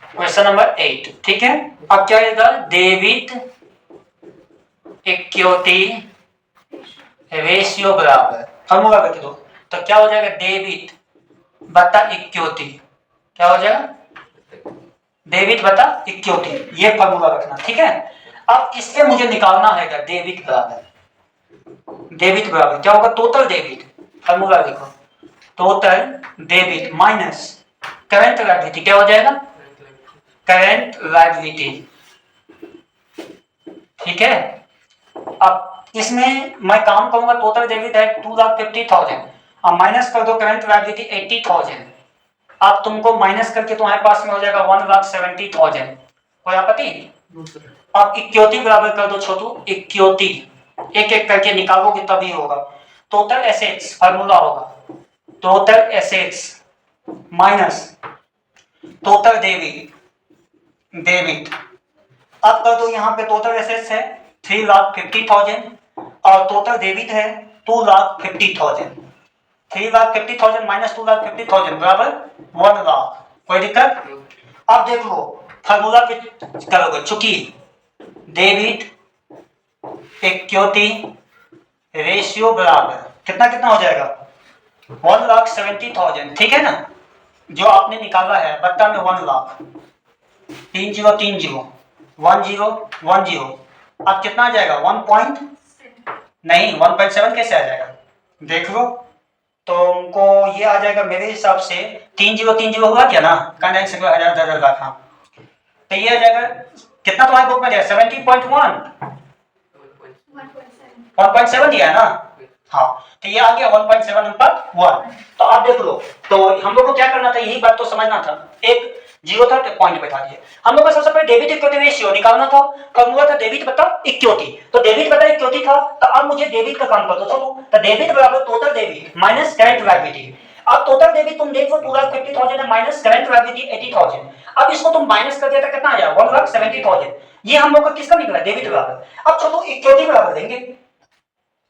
Speaker 1: क्वेश्चन नंबर 8, ठीक है। अब क्या आएगा, डेबिट इक्विटी रेशियो बराबर फॉर्मूला लिख दो, तो क्या हो जाएगा डेबिट बटा इक्विटी, क्या हो जाएगा डेबिट बटा इक्विटी, ये फॉर्मूला रखना, ठीक है। अब इससे मुझे निकालना है डेबिट बराबर, डेबिट बराबर क्या होगा टोटल डेबिट, फॉर्मूला लिखो, total debit minus current liability, क्या हो जाएगा करंट लायबिलिटी, ठीक है। अब इसमें मैं काम करूंगा, टोटल डेबिट है 2,50,000, अब माइनस कर दो करंट लायबिलिटी 80,000, अब तुमको माइनस करके तुम्हारे पास में हो जाएगा 1,70,000। कोई आपत्ति? अब इक्विटी बराबर कर दो छोटू, इक्विटी एक एक करके निकालोगे तभी होगा। टोटल एसेट्स फार्मूला होगा total assets minus total debit, debit. अब कर दो यहाँ पे टोटल एसेट्स है 3,50,000 और टोटल डेबिट है 2,50,000। 3,50,000 माइनस 2,50,000 बराबर 1 लाख। कोई दिक्कत? अब देख लो फार्मूला पे करोगे, चूंकि डेबिट इक्विटी रेशियो बराबर कितना कितना हो जाएगा 1,70,000, ठीक है ना, जो आपने निकाला है बट्टा में 1 लाख, 3 0 3 0 1 0 1 0, अब कितना आ जाएगा 1.7 कैसे आ जाएगा देख लो, तो उनको ये आ जाएगा मेरे हिसाब से 3 0 3 0 हुआ क्या ना, कहना से 1000 लाख, हाँ तो ये आ जाएगा कितना तुम्हारे बुक में दिया 70.1 1.7 दिया है ना, हाँ तो ये आ गया 1.7 नंबर 1। तो आप देख लो, तो हम लोग को क्या करना था, यही बात तो समझना था। एक जीरो था तो पॉइंट बैठा दिए। हम लोग को सबसे पहले डेबिट इक्विटी रेशियो निकालना था। फॉर्मूला था डेबिट बटा इक्विटी, तो डेबिट बटा इक्विटी था, तो अब मुझे डेबिट का काम कर दो। चलो, तो डेबिट बराबर total debit minus current liability. अब टोटल डेबिट तुम देखो 2,50,000 है माइनस करंट लायबिलिटी 80,000। अब इसको तुम माइनस कर दिया तो कितना आ जाएगा 1,70,000। ये हम लोग का किसका निकला डेबिट बराबर। अब चलो इक्विटी बराबर देंगे,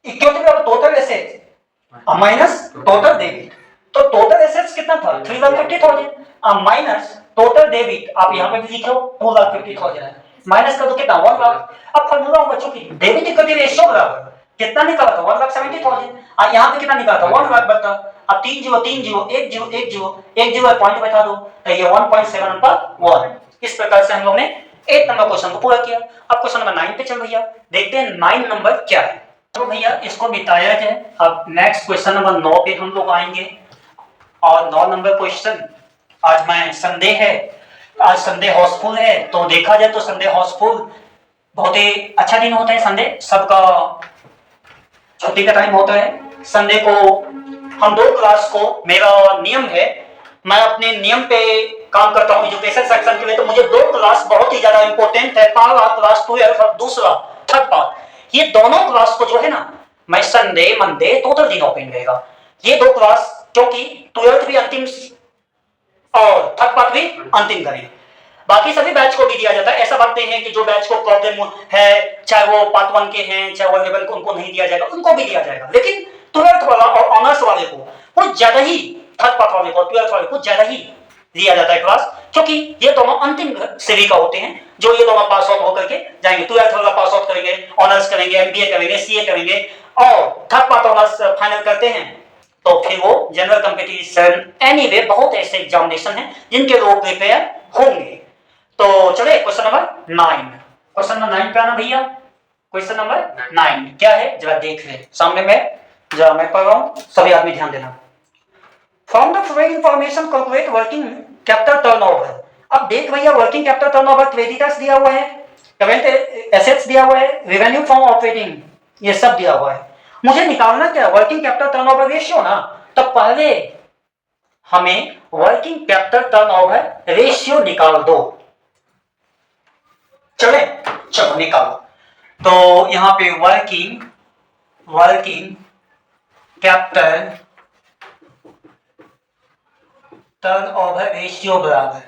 Speaker 1: इक्विटी बराबर total assets minus total debit. तो टोटल एसेट्स कितना था 3,50,000 माइनस टोटल डेबिट, आप यहां पे भी लिखो 2,50,000 है, माइनस कर दो कितना 1 लाख। अब फॉर्मूला होगा चूंकि डेबिट इक्विटी रेशियो बराबर कितना निकाला था 1,70,000 और यहां पे कितना निकाला था 1 लाख बता। अब 3 zero 3 zero 1 zero 1 zero 1 zero point बैठा दो, तो ये 1.7 पर 1। इस प्रकार से हम लोग ने 8 नंबर क्वेश्चन को पूरा किया। अब क्वेश्चन नंबर 9 पे चल भैया, देखते हैं 9 नंबर क्या है। तो भैया इसको बिताया जाए। अब नेक्स्ट क्वेश्चन नंबर 9 पे हम लोग आएंगे और 9 नंबर क्वेश्चन आज मैं संडे है, आज संडे हाउसफुल है, तो देखा जाए तो संडे हाउसफुल बहुत ही अच्छा दिन होता है। संडे सबका छुट्टी का टाइम होता है। संडे को हम 2 क्लास को, मेरा नियम है मैं अपने नियम पे काम करता हूँ एजुकेशन सेक्शन के लिए, तो मुझे 2 क्लास बहुत ही ज्यादा इंपॉर्टेंट है। पहला क्लास 12 और दूसरा थर्ड पार्ट। ये दोनों क्लास को जो है ना मैं संडे मंडे टोटल दिन ओपन रहेगा। ये 2 क्लास क्योंकि 12th भी अंतिम और थर्ड पार्ट भी अंतिम करें। बाकी सभी बैच को भी दिया जाता है। ऐसा बात नहीं है कि जो बैच को प्रॉब्लम है चाहे वो पार्ट 1 के हैं चाहे वो 11 को, उनको नहीं दिया जाएगा, उनको भी दिया जाएगा। लेकिन 12th वाला और ऑनर्स वाले को कुछ ज्यादा ही, थर्ड पार्ट वाले को 12th वाले को ज्यादा ही दिया जाता है क्लास, क्योंकि ये दोनों अंतिम श्रेणी का होते हैं जो ये दोनों पास आउट होकर के जाएंगे। 12th वाला पास आउट करेंगे, ऑनर्स करेंगे, एमबीए करेंगे, सीए करेंगे और थर्ड पार्ट ऑनर्स फाइनल करते हैं, तो फिर वो जनरल कंपटीशन एनीवे बहुत ऐसे एग्जामिनेशन हैं जिनके लोग प्रिपेयर होंगे। तो चले क्वेश्चन नंबर 9, क्वेश्चन नंबर 9 पे आना भैया। क्वेश्चन नंबर 9 क्या है जरा देख ले सामने में, जरा मैं पढ़ रहा हूं, सभी आदमी ध्यान देना। From the following information calculate working capital turnover. अब देख भैया वर्किंग कैपिटल टर्नओवर क्रेडिटर्स दिया हुआ है, करंट एसेट्स दिया हुआ है, रेवेन्यू फ्रॉम ऑपरेटिंग ये सब दिया हुआ है। मुझे निकालना क्या वर्किंग कैपिटल टर्नओवर रेशियो ना, तो पहले हमें वर्किंग कैपिटल टर्नओवर रेशियो निकाल दो। चले चलो निकालो। तो यहां पे वर्किंग कैपिटल टर्नओवर रेशियो बराबर,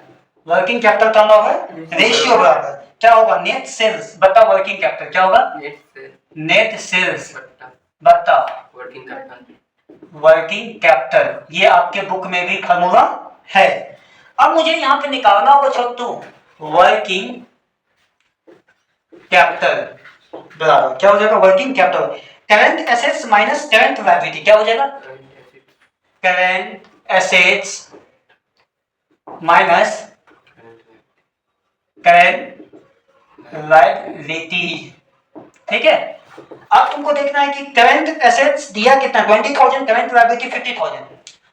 Speaker 1: वर्किंग कैपिटल टर्नओवर रेशियो बराबर क्या होगा नेट सेल्स बटा वर्किंग कैपिटल। क्या होगा नेट सेल्स बता वर्किंग कैपिटल। ये आपके बुक में भी फार्मूला है। अब मुझे यहां पे निकालना होगा छोटू वर्किंग कैपिटल बराबर क्या हो जाएगा working capital current assets minus current liability. क्या हो जाएगा current assets minus current liability. ठीक है, अब तुमको देखना है कि करंट एसेट्स दिया कितना 20,000, करंट लायबिलिटी 50,000।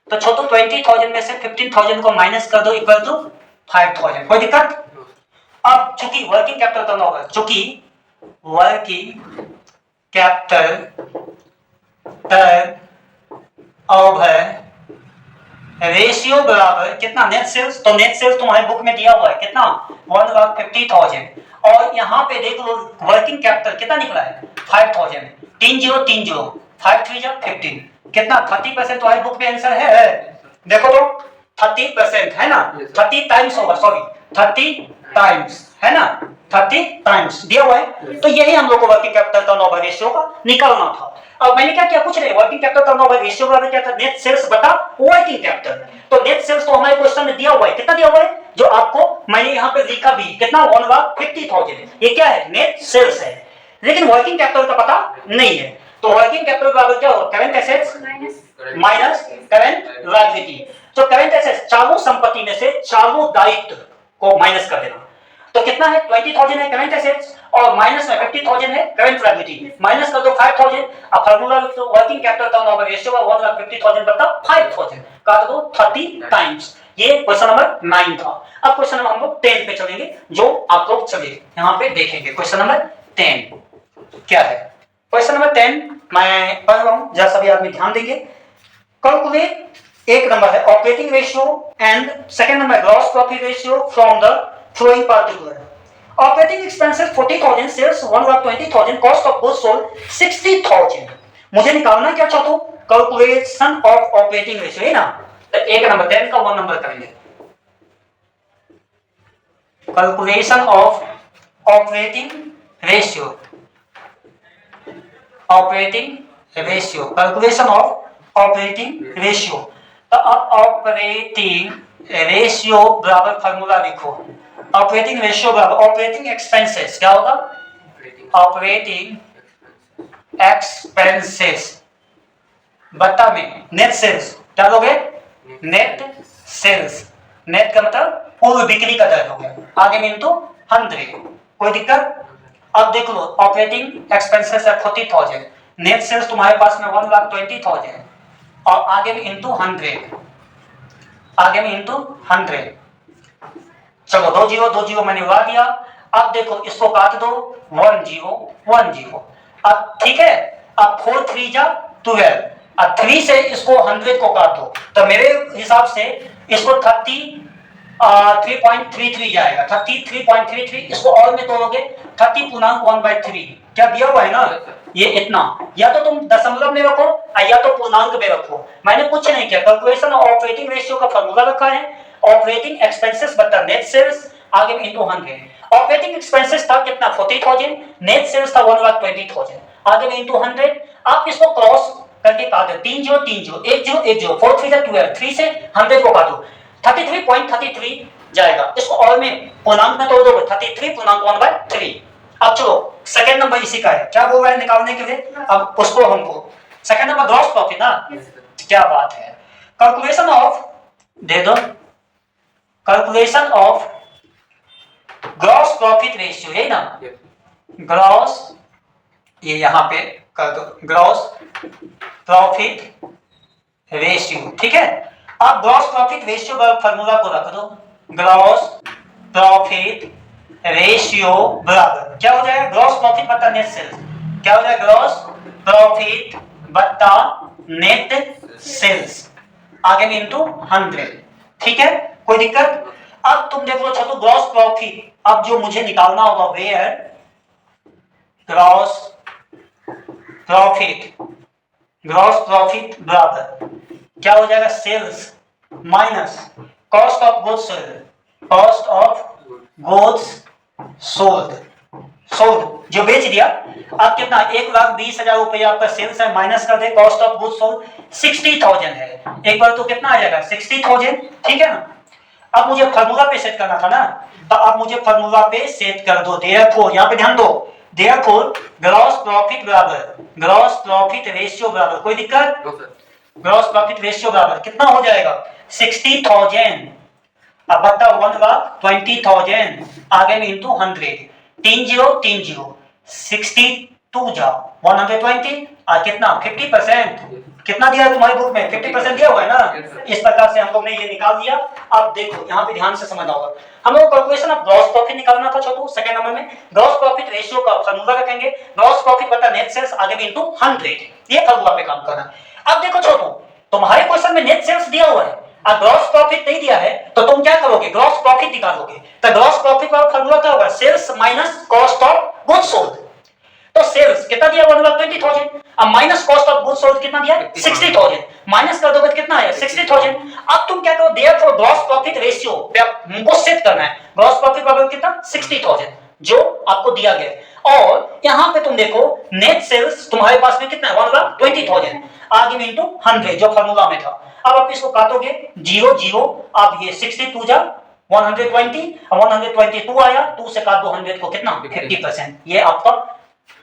Speaker 1: तो छोटू 20,000 में से 15,000 को माइनस कर दो इक्वल टू 5,000। कोई दिक्कत। अब चूंकि वर्किंग कैपिटल टर्नओवर, चूंकि वर्किंग कैपिटल टर्नओवर रेशियो बराबर कितना नेट सेल्स। तो नेट सेल्स तुम्हारे बुक में दिया हुआ है कितना 1,50,000 और यहां पे देख लो वर्किंग कैपिटल कितना निकला है 5,000। 3 जीरो 3 जीरो 5 3 जा 15 कितना 30% तुम्हारे बुक में आंसर है। देखो तो 30% है ना, 30 टाइम्स होगा, सॉरी 30 टाइम्स है ना, 30 टाइम्स दिया हुआ है। तो यही हम लोग को वर्किंग कैपिटल टर्नओवर रेशियो का निकालना था। अब मैंने क्या किया कुछ नहीं, वर्किंग कैपिटल टर्नओवर रेशियो बराबर क्या था नेट सेल्स बटा वर्किंग कैपिटल। तो नेट सेल्स तो हमारे क्वेश्चन में दिया हुआ है, कितना दिया हुआ है जो आपको मैंने यहां पे लिखा भी कितना 1,50,000। ये क्या है नेट सेल्स है, लेकिन वर्किंग कैपिटल का पता नहीं है। तो वर्किंग कैपिटल बराबर क्या होगा current assets minus current liability. तो करंट एसेट्स चालू संपत्ति में से चालू दायित्व को माइनस कर देना। तो कितना है 20,000 है करंट एसेट्स और माइनस में 50,000 है करंट लायबिलिटी, माइनस कर दो 5,000। अब फार्मूला लिख दो वर्किंग कैपिटल टर्नओवर रेशियो का 1,50,000 बटा 5,000 काट दो 30 टाइम्स। ये क्वेश्चन नंबर 9 था। अब क्वेश्चन नंबर हम लोग 10 पे चलेंगे जो आप लोग चलिए यहां पे देखेंगे। क्वेश्चन नंबर 10 क्या है। क्वेश्चन नंबर 10 मैं पढ़ रहा हूं, जरा सभी आदमी ध्यान देंगे। कैलकुलेट एक नंबर है operating ratio and second number gross profit ratio from the flowing particular. Operating expenses 40,000, sales 1,20,000, cost of goods sold 60,000। मुझे निकालना क्या चाहता हूं? कैलकुलेशन ऑफ ऑपरेटिंग रेशियो है ना। तो एक नंबर 10 का 1 नंबर करेंगे, calculation of operating ratio, operating ratio, calculation of operating ratio. तो अब ऑपरेटिंग रेशियो बराबर फार्मूला लिखो, ऑपरेटिंग रेशियो बराबर ऑपरेटिंग एक्सपेंसेस, क्या होगा? ऑपरेटिंग एक्सपेंसेस बटा में नेट सेल्स, क्या लोगे? नेट सेल्स, नेट का मतलब पूर्व बिक्री का दर हो गया, आगे में इनटू 100। कोई दिक्कत? अब देख लो ऑपरेटिंग एक्सपेंसेस है 40,000, नेट सेल्स तुम्हारे पास में 1,20,000 और आगे में इनटू 100, आगे में इनटू 100। चलो 2 जीरो मैंने उड़ा दिया। अब देखो इसको काट दो 1 0। अब ठीक है, अब 4 3 जा 12, अब 3 से इसको 100 को काट दो तो मेरे हिसाब से इसको 3.33 जाएगा, 33.33। इसको और में तोड़ोगे 30.1/3, क्या दिया हुआ है ना ये इतना। या तो तुम दशमलव में रखो या तो पूर्णांक में रखो, मैंने कुछ नहीं किया। कैलकुलेशन ऑफ ऑपरेटिंग रेशियो का फार्मूला रखा है, ऑपरेटिंग एक्सपेंसेस बटा नेट सेल्स, आगे में इनटू 100। ऑपरेटिंग एक्सपेंसेस था कितना? 40,000, नेट सेल्स था 1,20,000, आगे में इनटू 100। आप इसको क्रॉस करके काट दो, 3 0 3 0 1 0 1 0, 4 3 12, 3 से 100 को काटो 33.33 जाएगा। इसको और में पूर्णांक में तोड़ दोगे 33.1/3। अब चलो सेकंड नंबर इसी का है, क्या बोल रहा है निकालने के लिए? अब उसको हमको सेकंड नंबर ग्रॉस प्रॉफिट ना, क्या बात है। कैलकुलेशन ऑफ दे दो, calculation of gross profit ratio है ना, ग्रॉस, ये यहां पे कर दो ग्रॉस प्रॉफिट रेशियो, ठीक है। अब ग्रॉस प्रॉफिट रेशियो का फार्मूला को रख दो, ग्रॉस प्रॉफिट रेशियो बराबर क्या हो जाएगा? ग्रॉस प्रॉफिट बटा नेट सेल्स, क्या हो जाएगा? ग्रॉस प्रॉफिट बटा नेट सेल्स, आगे में इनटू 100, ठीक है। कोई दिक्कत? अब तुम देख लो छोटू, ग्रॉस प्रॉफिट अब जो मुझे निकालना होगा where gross profit, gross profit बराबर क्या हो जाएगा? Sales minus cost of goods sold, cost of goods sold, sold जो बेच दिया। अब कितना? 1,20,000 रुपया आपका सेल्स है, माइनस कर दे कॉस्ट ऑफ गुड्स सोल्ड 60,000 है, एक बार तो कितना आ जाएगा? 60,000, ठीक है ना। अब मुझे फार्मूला पे सेट करना था ना, तो अब मुझे फार्मूला पे सेट कर दो। देयरफॉर, यहां पे ध्यान दो, देयरफॉर ग्रॉस प्रॉफिट बराबर ग्रॉस प्रॉफिट रेशियो बराबर, कोई दिक्कत? ग्रॉस प्रॉफिट रेशियो बराबर कितना हो जाएगा? 60,000 अब बता 1,20,000, आगे में इनटू 100, 3 0 3 0, 62 जाओ 120 और कितना? 50%। कितना दिया है तुम्हारी बुक में? 50% दिया हुआ है ना। इस प्रकार से हम लोग ने ये निकाल दिया। अब देखो यहाँ पे ध्यान से समझना होगा, हम लोग कैलकुलेशन ऑफ ग्रॉस प्रॉफिट निकालना था छोटू। सेकंड नंबर में ग्रॉस प्रॉफिट रेशियो का फार्मूला रखेंगे, ग्रॉस प्रॉफिट बटा नेट सेल्स, आगे में इनटू 100, ये फार्मूला पे काम करना। अब देखो छोटू, तुम्हारे क्वेश्चन में नेट सेल्स दिया हुआ है और ग्रॉस प्रॉफिट नहीं दिया है, तो तुम क्या करोगे? ग्रॉस प्रॉफिट निकालोगे। तो ग्रॉस प्रॉफिट का फार्मूला क्या होगा? Sales minus cost of goods sold. तो सेल्स कितना दिया? 1,20,000, अब minus cost of goods sold कितना दिया? 60,000, माइनस कर दोगे कितना आया? 60,000। अब तुम क्या करो? देयरफॉर ग्रॉस प्रॉफिट रेशियो पे हमको सेट करना है, ग्रॉस प्रॉफिट बराबर कितना? 60,000 जो आपको दिया गया। और यहां पे तुम देखो नेट सेल्स तुम्हारे पास में कितना है? 1,20,000, आगे में इनटू 100 जो फार्मूला में था। अब आप इसको काटोगे 0 0, अब ये 62 जा 120, 122 आया, 2 से काट दो 100 को, कितना? 50%। ये आपका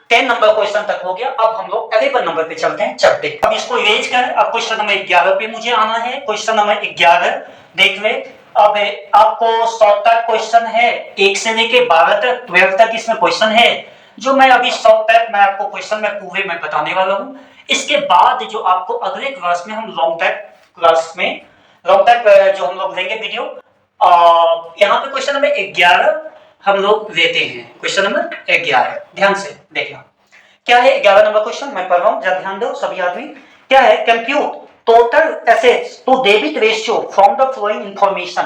Speaker 1: 10 नंबर क्वेश्चन तक हो गया। अब हम लोग अगले नंबर पे चलते हैं, चलते। अब इसको इरेज कर, अब क्वेश्चन नंबर 11 पे मुझे आना है। क्वेश्चन नंबर 11 देख ले। अब आपको शॉर्टकट क्वेश्चन है, 1 से लेके 12 तक, 12 तक इसमें क्वेश्चन है, जो मैं अभी शॉर्टकट मैं आपको क्वेश्चन में पूरे में बताने वाला हूँ। इसके बाद जो आपको अगले क्लास में हम लॉन्ग टैक क्लास में लॉन्ग टैक जो हम लोग लेंगे वीडियो, यहाँ पे क्वेश्चन नंबर 11 हम लोग लेते हैं। क्वेश्चन नंबर 11 ध्यान से देखना क्या है। 11 नंबर क्वेश्चन मैं पढ़ रहा हूँ, जरा ध्यान दो सभी आदमी। क्या है? Compute total assets to debit ratio from the following information.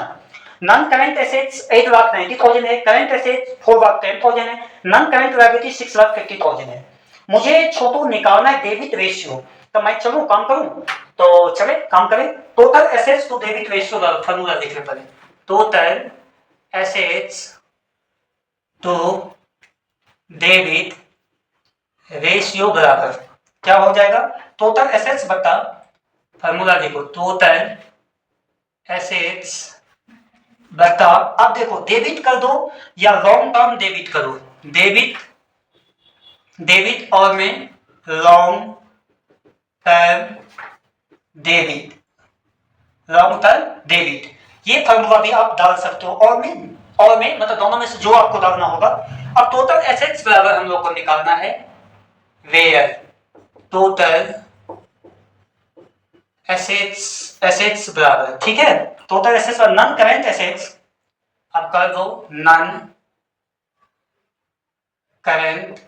Speaker 1: Non current assets 8,90,000 है, करंट एसेट्स 4,10,000 है, नॉन करंट लायबिलिटी 6,50,000 है। मुझे छोटू निकालना है डेबिट रेशियो, तो मैं चलूं काम करूं, तो चले काम करें। Total assets to debit ratio का फार्मूला देख ले पहले। Total assets to debit ratio बराबर क्या हो जाएगा, टोटल एसेट्स बता फार्मूला देखो, टोटल एसेट्स बता, अब देखो डेबिट कर दो या लॉन्ग टर्म डेबिट करो, डेबिट और में लॉन्ग टर्म डेबिट, ये फार्मूला भी आप डाल सकते हो, और में मतलब दोनों में से जो आपको डालना होगा। अब टोटल एसेट्स बराबर हम लोग को निकालना है वेयर टोटल एसेट्स बराबर, ठीक है, टोटल एसेट्स और नॉन करेंट एसेट्स, अब कर दो non current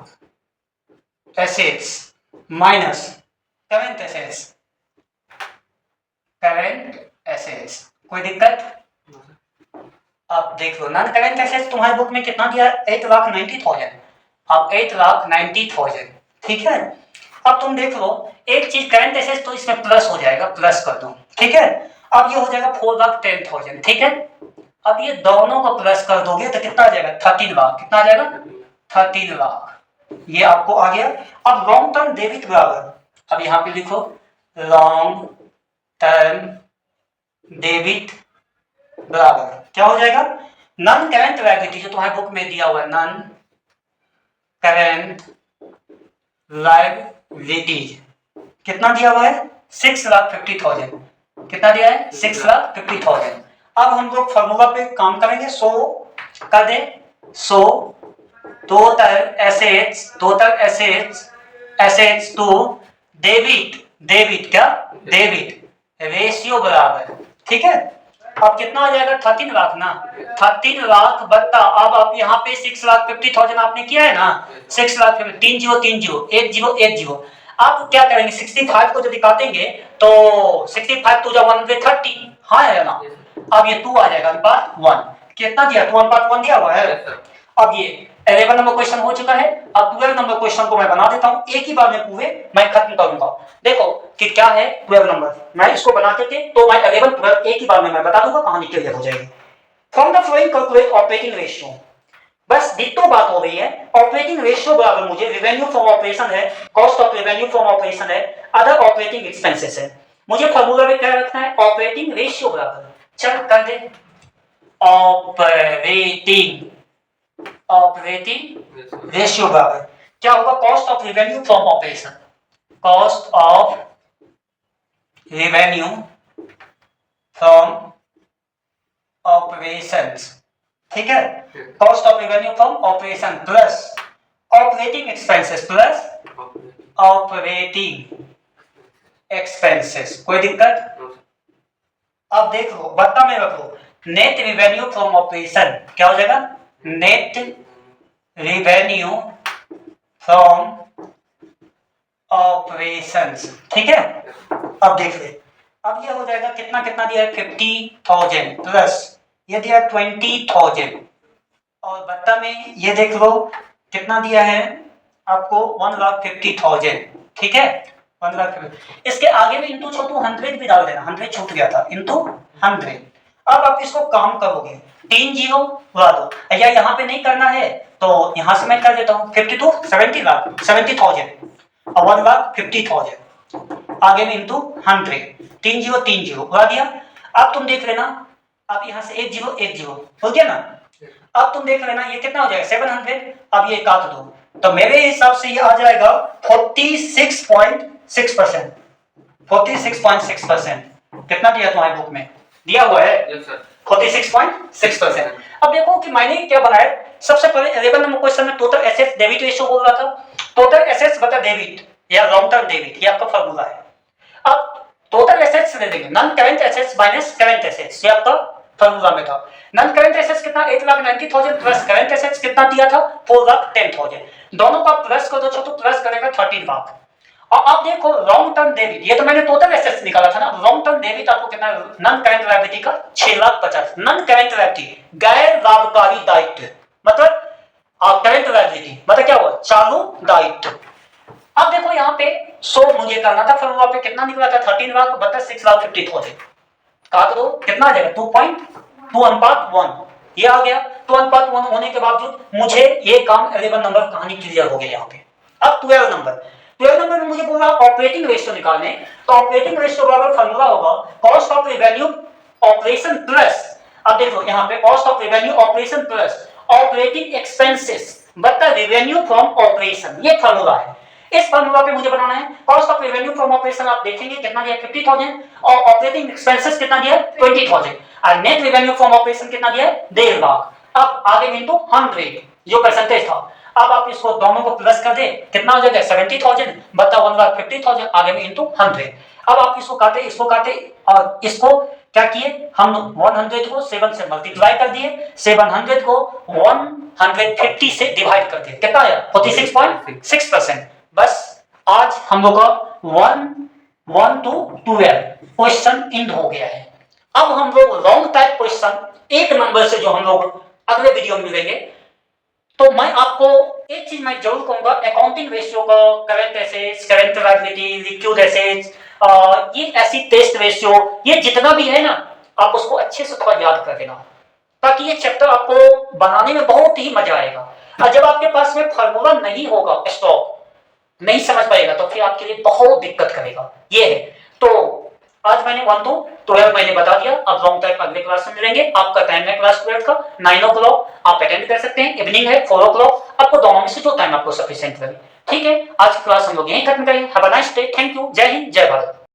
Speaker 1: assets minus current assets, कोई दिक्कत? अब देख लो नॉन करेंट एसेट्स तुम्हारे बुक में कितना दिया है, 8,90,000, अब 8,90,000, ठीक है। अब तुम देख लो एक चीज करंट एसेट्स तो इसमें प्लस हो जाएगा, प्लस कर दो, ठीक है। अब ये हो जाएगा 4,10,000, ठीक है। अब ये दोनों को प्लस कर दोगे तो कितना आ जाएगा, 13 लाख, कितना आ जाएगा 13 लाख, ये आपको आ गया। अब लॉन्ग टर्म डेबिट बराबर, अब यहाँ पे लिखो लॉन्ग टर्म डेबिट बराबर क्या हो जाएगा, नॉन करेंट लायबिलिटी जो तुम्हारे बुक में दिया हुआ है, नॉन करेंट लायबिलिटी कितना दिया हुआ है, 6,50,000, कितना दिया है 6,50,000। अब हम लोग फार्मूला पे काम करेंगे, सो कर दे, so total assets to debit क्या, डेबिट रेशियो बराबर, ठीक है। अब कितना आ जाएगा 13 लाख ना, 13 लाख बता, अब आप यहाँ पे 6,50,000 आपने किया है ना, 6,50,000 30 आप क्या करेंगे, 65 को जब काटेंगे तो 65 to 130, हाँ है ना। अब ये 2 आ जाएगा अनुपात 1, कितना दिया 2 अनुपात 1 दिया हुआ है। अब ये 11 नंबर क्वेश्चन हो चुका है। अब 12 नंबर क्वेश्चन को मैं बना देता हूँ, एक ही बार में पूरे मैं खत्म करूंगा। देखो कि क्या है 12 नंबर, मैं इसको बनाते थे तो मैं 11 12 एक ही बार में मैं बता दूंगा, कहानी क्लियर हो जाएगी। From the flowing calculate operating ratio, बस डिट्टो बात हो रही है। ऑपरेटिंग रेशियो बराबर मुझे रेवेन्यू फ्रॉम ऑपरेशन है, cost of revenue from operation है, अदर ऑपरेटिंग एक्सपेंसेस है। मुझे फार्मूला में क्या रखना है, ऑपरेटिंग रेशियो बराबर, चल कर दे ऑपरेटिंग रेशियो बराबर क्या होगा, cost of revenue from operation, cost of revenue from operations, ठीक है, cost of revenue from operation plus operating expenses plus operating expenses, कोई दिक्कत? अब देख लो बट्टा में रख लो, नेट रेवेन्यू फ्रॉम ऑपरेशन क्या हो जाएगा, नेट रेवेन्यू फ्रॉम ऑपरेशंस, ठीक है। अब देख ले, अब ये हो जाएगा कितना कितना दिया है 50,000 प्लस ये दिया 20,000, और बट्टा में ये देख लो कितना दिया है आपको 1,50,000, ठीक है 1,50,000। इसके आगे में इंटू छोटू 100 भी डाल देना, 100 छूट गया था, इंटू 100। अब आप इसको काम करोगे 3 जीरो उड़ा दो, या यहाँ पे नहीं करना है तो यहाँ से मैं कर देता हूँ 52 70,000 और 1,50,000 आगे में इंटू 100, 3 जीरो उड़ा दिया। अब तुम देख लेना, अब यहाँ से 1 जीरो हो गया ना। अब तुम देख लेना ये कितना हो जाएगा 700, अब ये काट दो तो मेरे हिसाब से ये आ जाएगा 46.6%, 46.6%। कितना दिया तुम्हारी बुक में दिया हुआ है? yes, 46.6%। अब देखो कि मैंने क्या बनाया, सबसे पहले 11 नंबर क्वेश्चन में टोटल एसेट्स डेबिट रेशियो बोल रहा था, टोटल एसेट्स बता डेबिट या लॉन्ग टर्म डेबिट, ये आपका फार्मूला है। अब टोटल एसेट्स ले लेंगे, non current assets minus current assets, ये आपका फार्मूला में था। नॉन करंट एसेट्स कितना 8,90,000 प्लस करंट एसेट्स कितना दिया था 4,10,000, दोनों का प्लस कर दो तो प्लस करेगा 13 लाख। और आप देखो लॉन्ग टर्म डेबिट, ये तो मैंने टोटल एसेट्स निकाला था ना, लॉन्ग टर्म डेबिट आपको कितना, नॉन करेंट लायबिलिटी का 6,50,000, नॉन करेंट लायबिलिटी गैर लाभकारी दायित्व, मतलब करेंट लायबिलिटी मतलब क्या हुआ, चालू दायित्व। अब देखो यहाँ पे 100 मुझे करना था, फॉर्मूला पे कितना निकला था, 13 लाख बता 6,50,000 काट दो, कितना आ जाएगा 2.2:1, ये आ गया। 2:1 होने के बावजूद मुझे ये काम 11 नंबर कहानी क्लियर हो गया यहाँ पे। अब 12 नंबर में मुझे बोला ऑपरेटिंग रेशियो निकालने, तो ऑपरेटिंग रेशियो बराबर फॉर्मूला होगा cost of revenue operation plus, अब देखो यहाँ पे cost of revenue operation plus operating expenses बटा रेवेन्यू फ्रॉम ऑपरेशन, ये फॉर्मूला है। इस फॉर्मूला पे मुझे बनाना है cost of revenue from operation, आप देखेंगे कितना दिया 50,000 और ऑपरेटिंग एक्सपेंसेस कितना दिया 20,000 और नेट रेवेन्यू फ्रॉम ऑपरेशन कितना दिया 1.5 लाख। अब आगे इनटू 100 जो परसेंटेज था, अब आप इसको दोनों को प्लस कर दे कितना हो जाएगा 70,000 बता 1,50,000 आगे में इनटू 100। अब आप इसको काटे और इसको क्या किए हम 100 को 7 से मल्टीप्लाई कर दिए, 700 को 150 से डिवाइड कर दिए, कितना आया 46.6%। बस आज हम लोग का 1 to 12 क्वेश्चन एंड हो गया है। अब हम लोग लॉन्ग टाइप क्वेश्चन 1 नंबर से जो हम लोग अगले वीडियो में मिलेंगे, तो मैं आपको एक चीज मैं जरूर कहूंगा, अकाउंटिंग रेशियो का current assets, current liability, liquid assets, ये ऐसी टेस्ट रेशियो, ये जितना भी है ना आप उसको अच्छे से थोड़ा याद कर लेना, ताकि ये चैप्टर आपको बनाने में बहुत ही मजा आएगा। और जब आपके पास में फार्मूला नहीं होगा, स्टॉक नहीं समझ पाएगा, तो फिर आपके लिए बहुत दिक्कत करेगा, ये है। तो आज मैंने 1 to 12 मैंने बता दिया, अब लॉन्ग टाइप अगले क्लास में मिलेंगे। आपका टाइम है क्लास 12 का 9 o'clock, आप अटेंड कर सकते हैं, इवनिंग है 4 o'clock, आपको दोनों में से जो टाइम आपको सफिशिएंट लगे। ठीक है, आज की क्लास हम लोग यहीं खत्म करेंगे। Have a nice day, thank you, जय हिंद, जय भारत।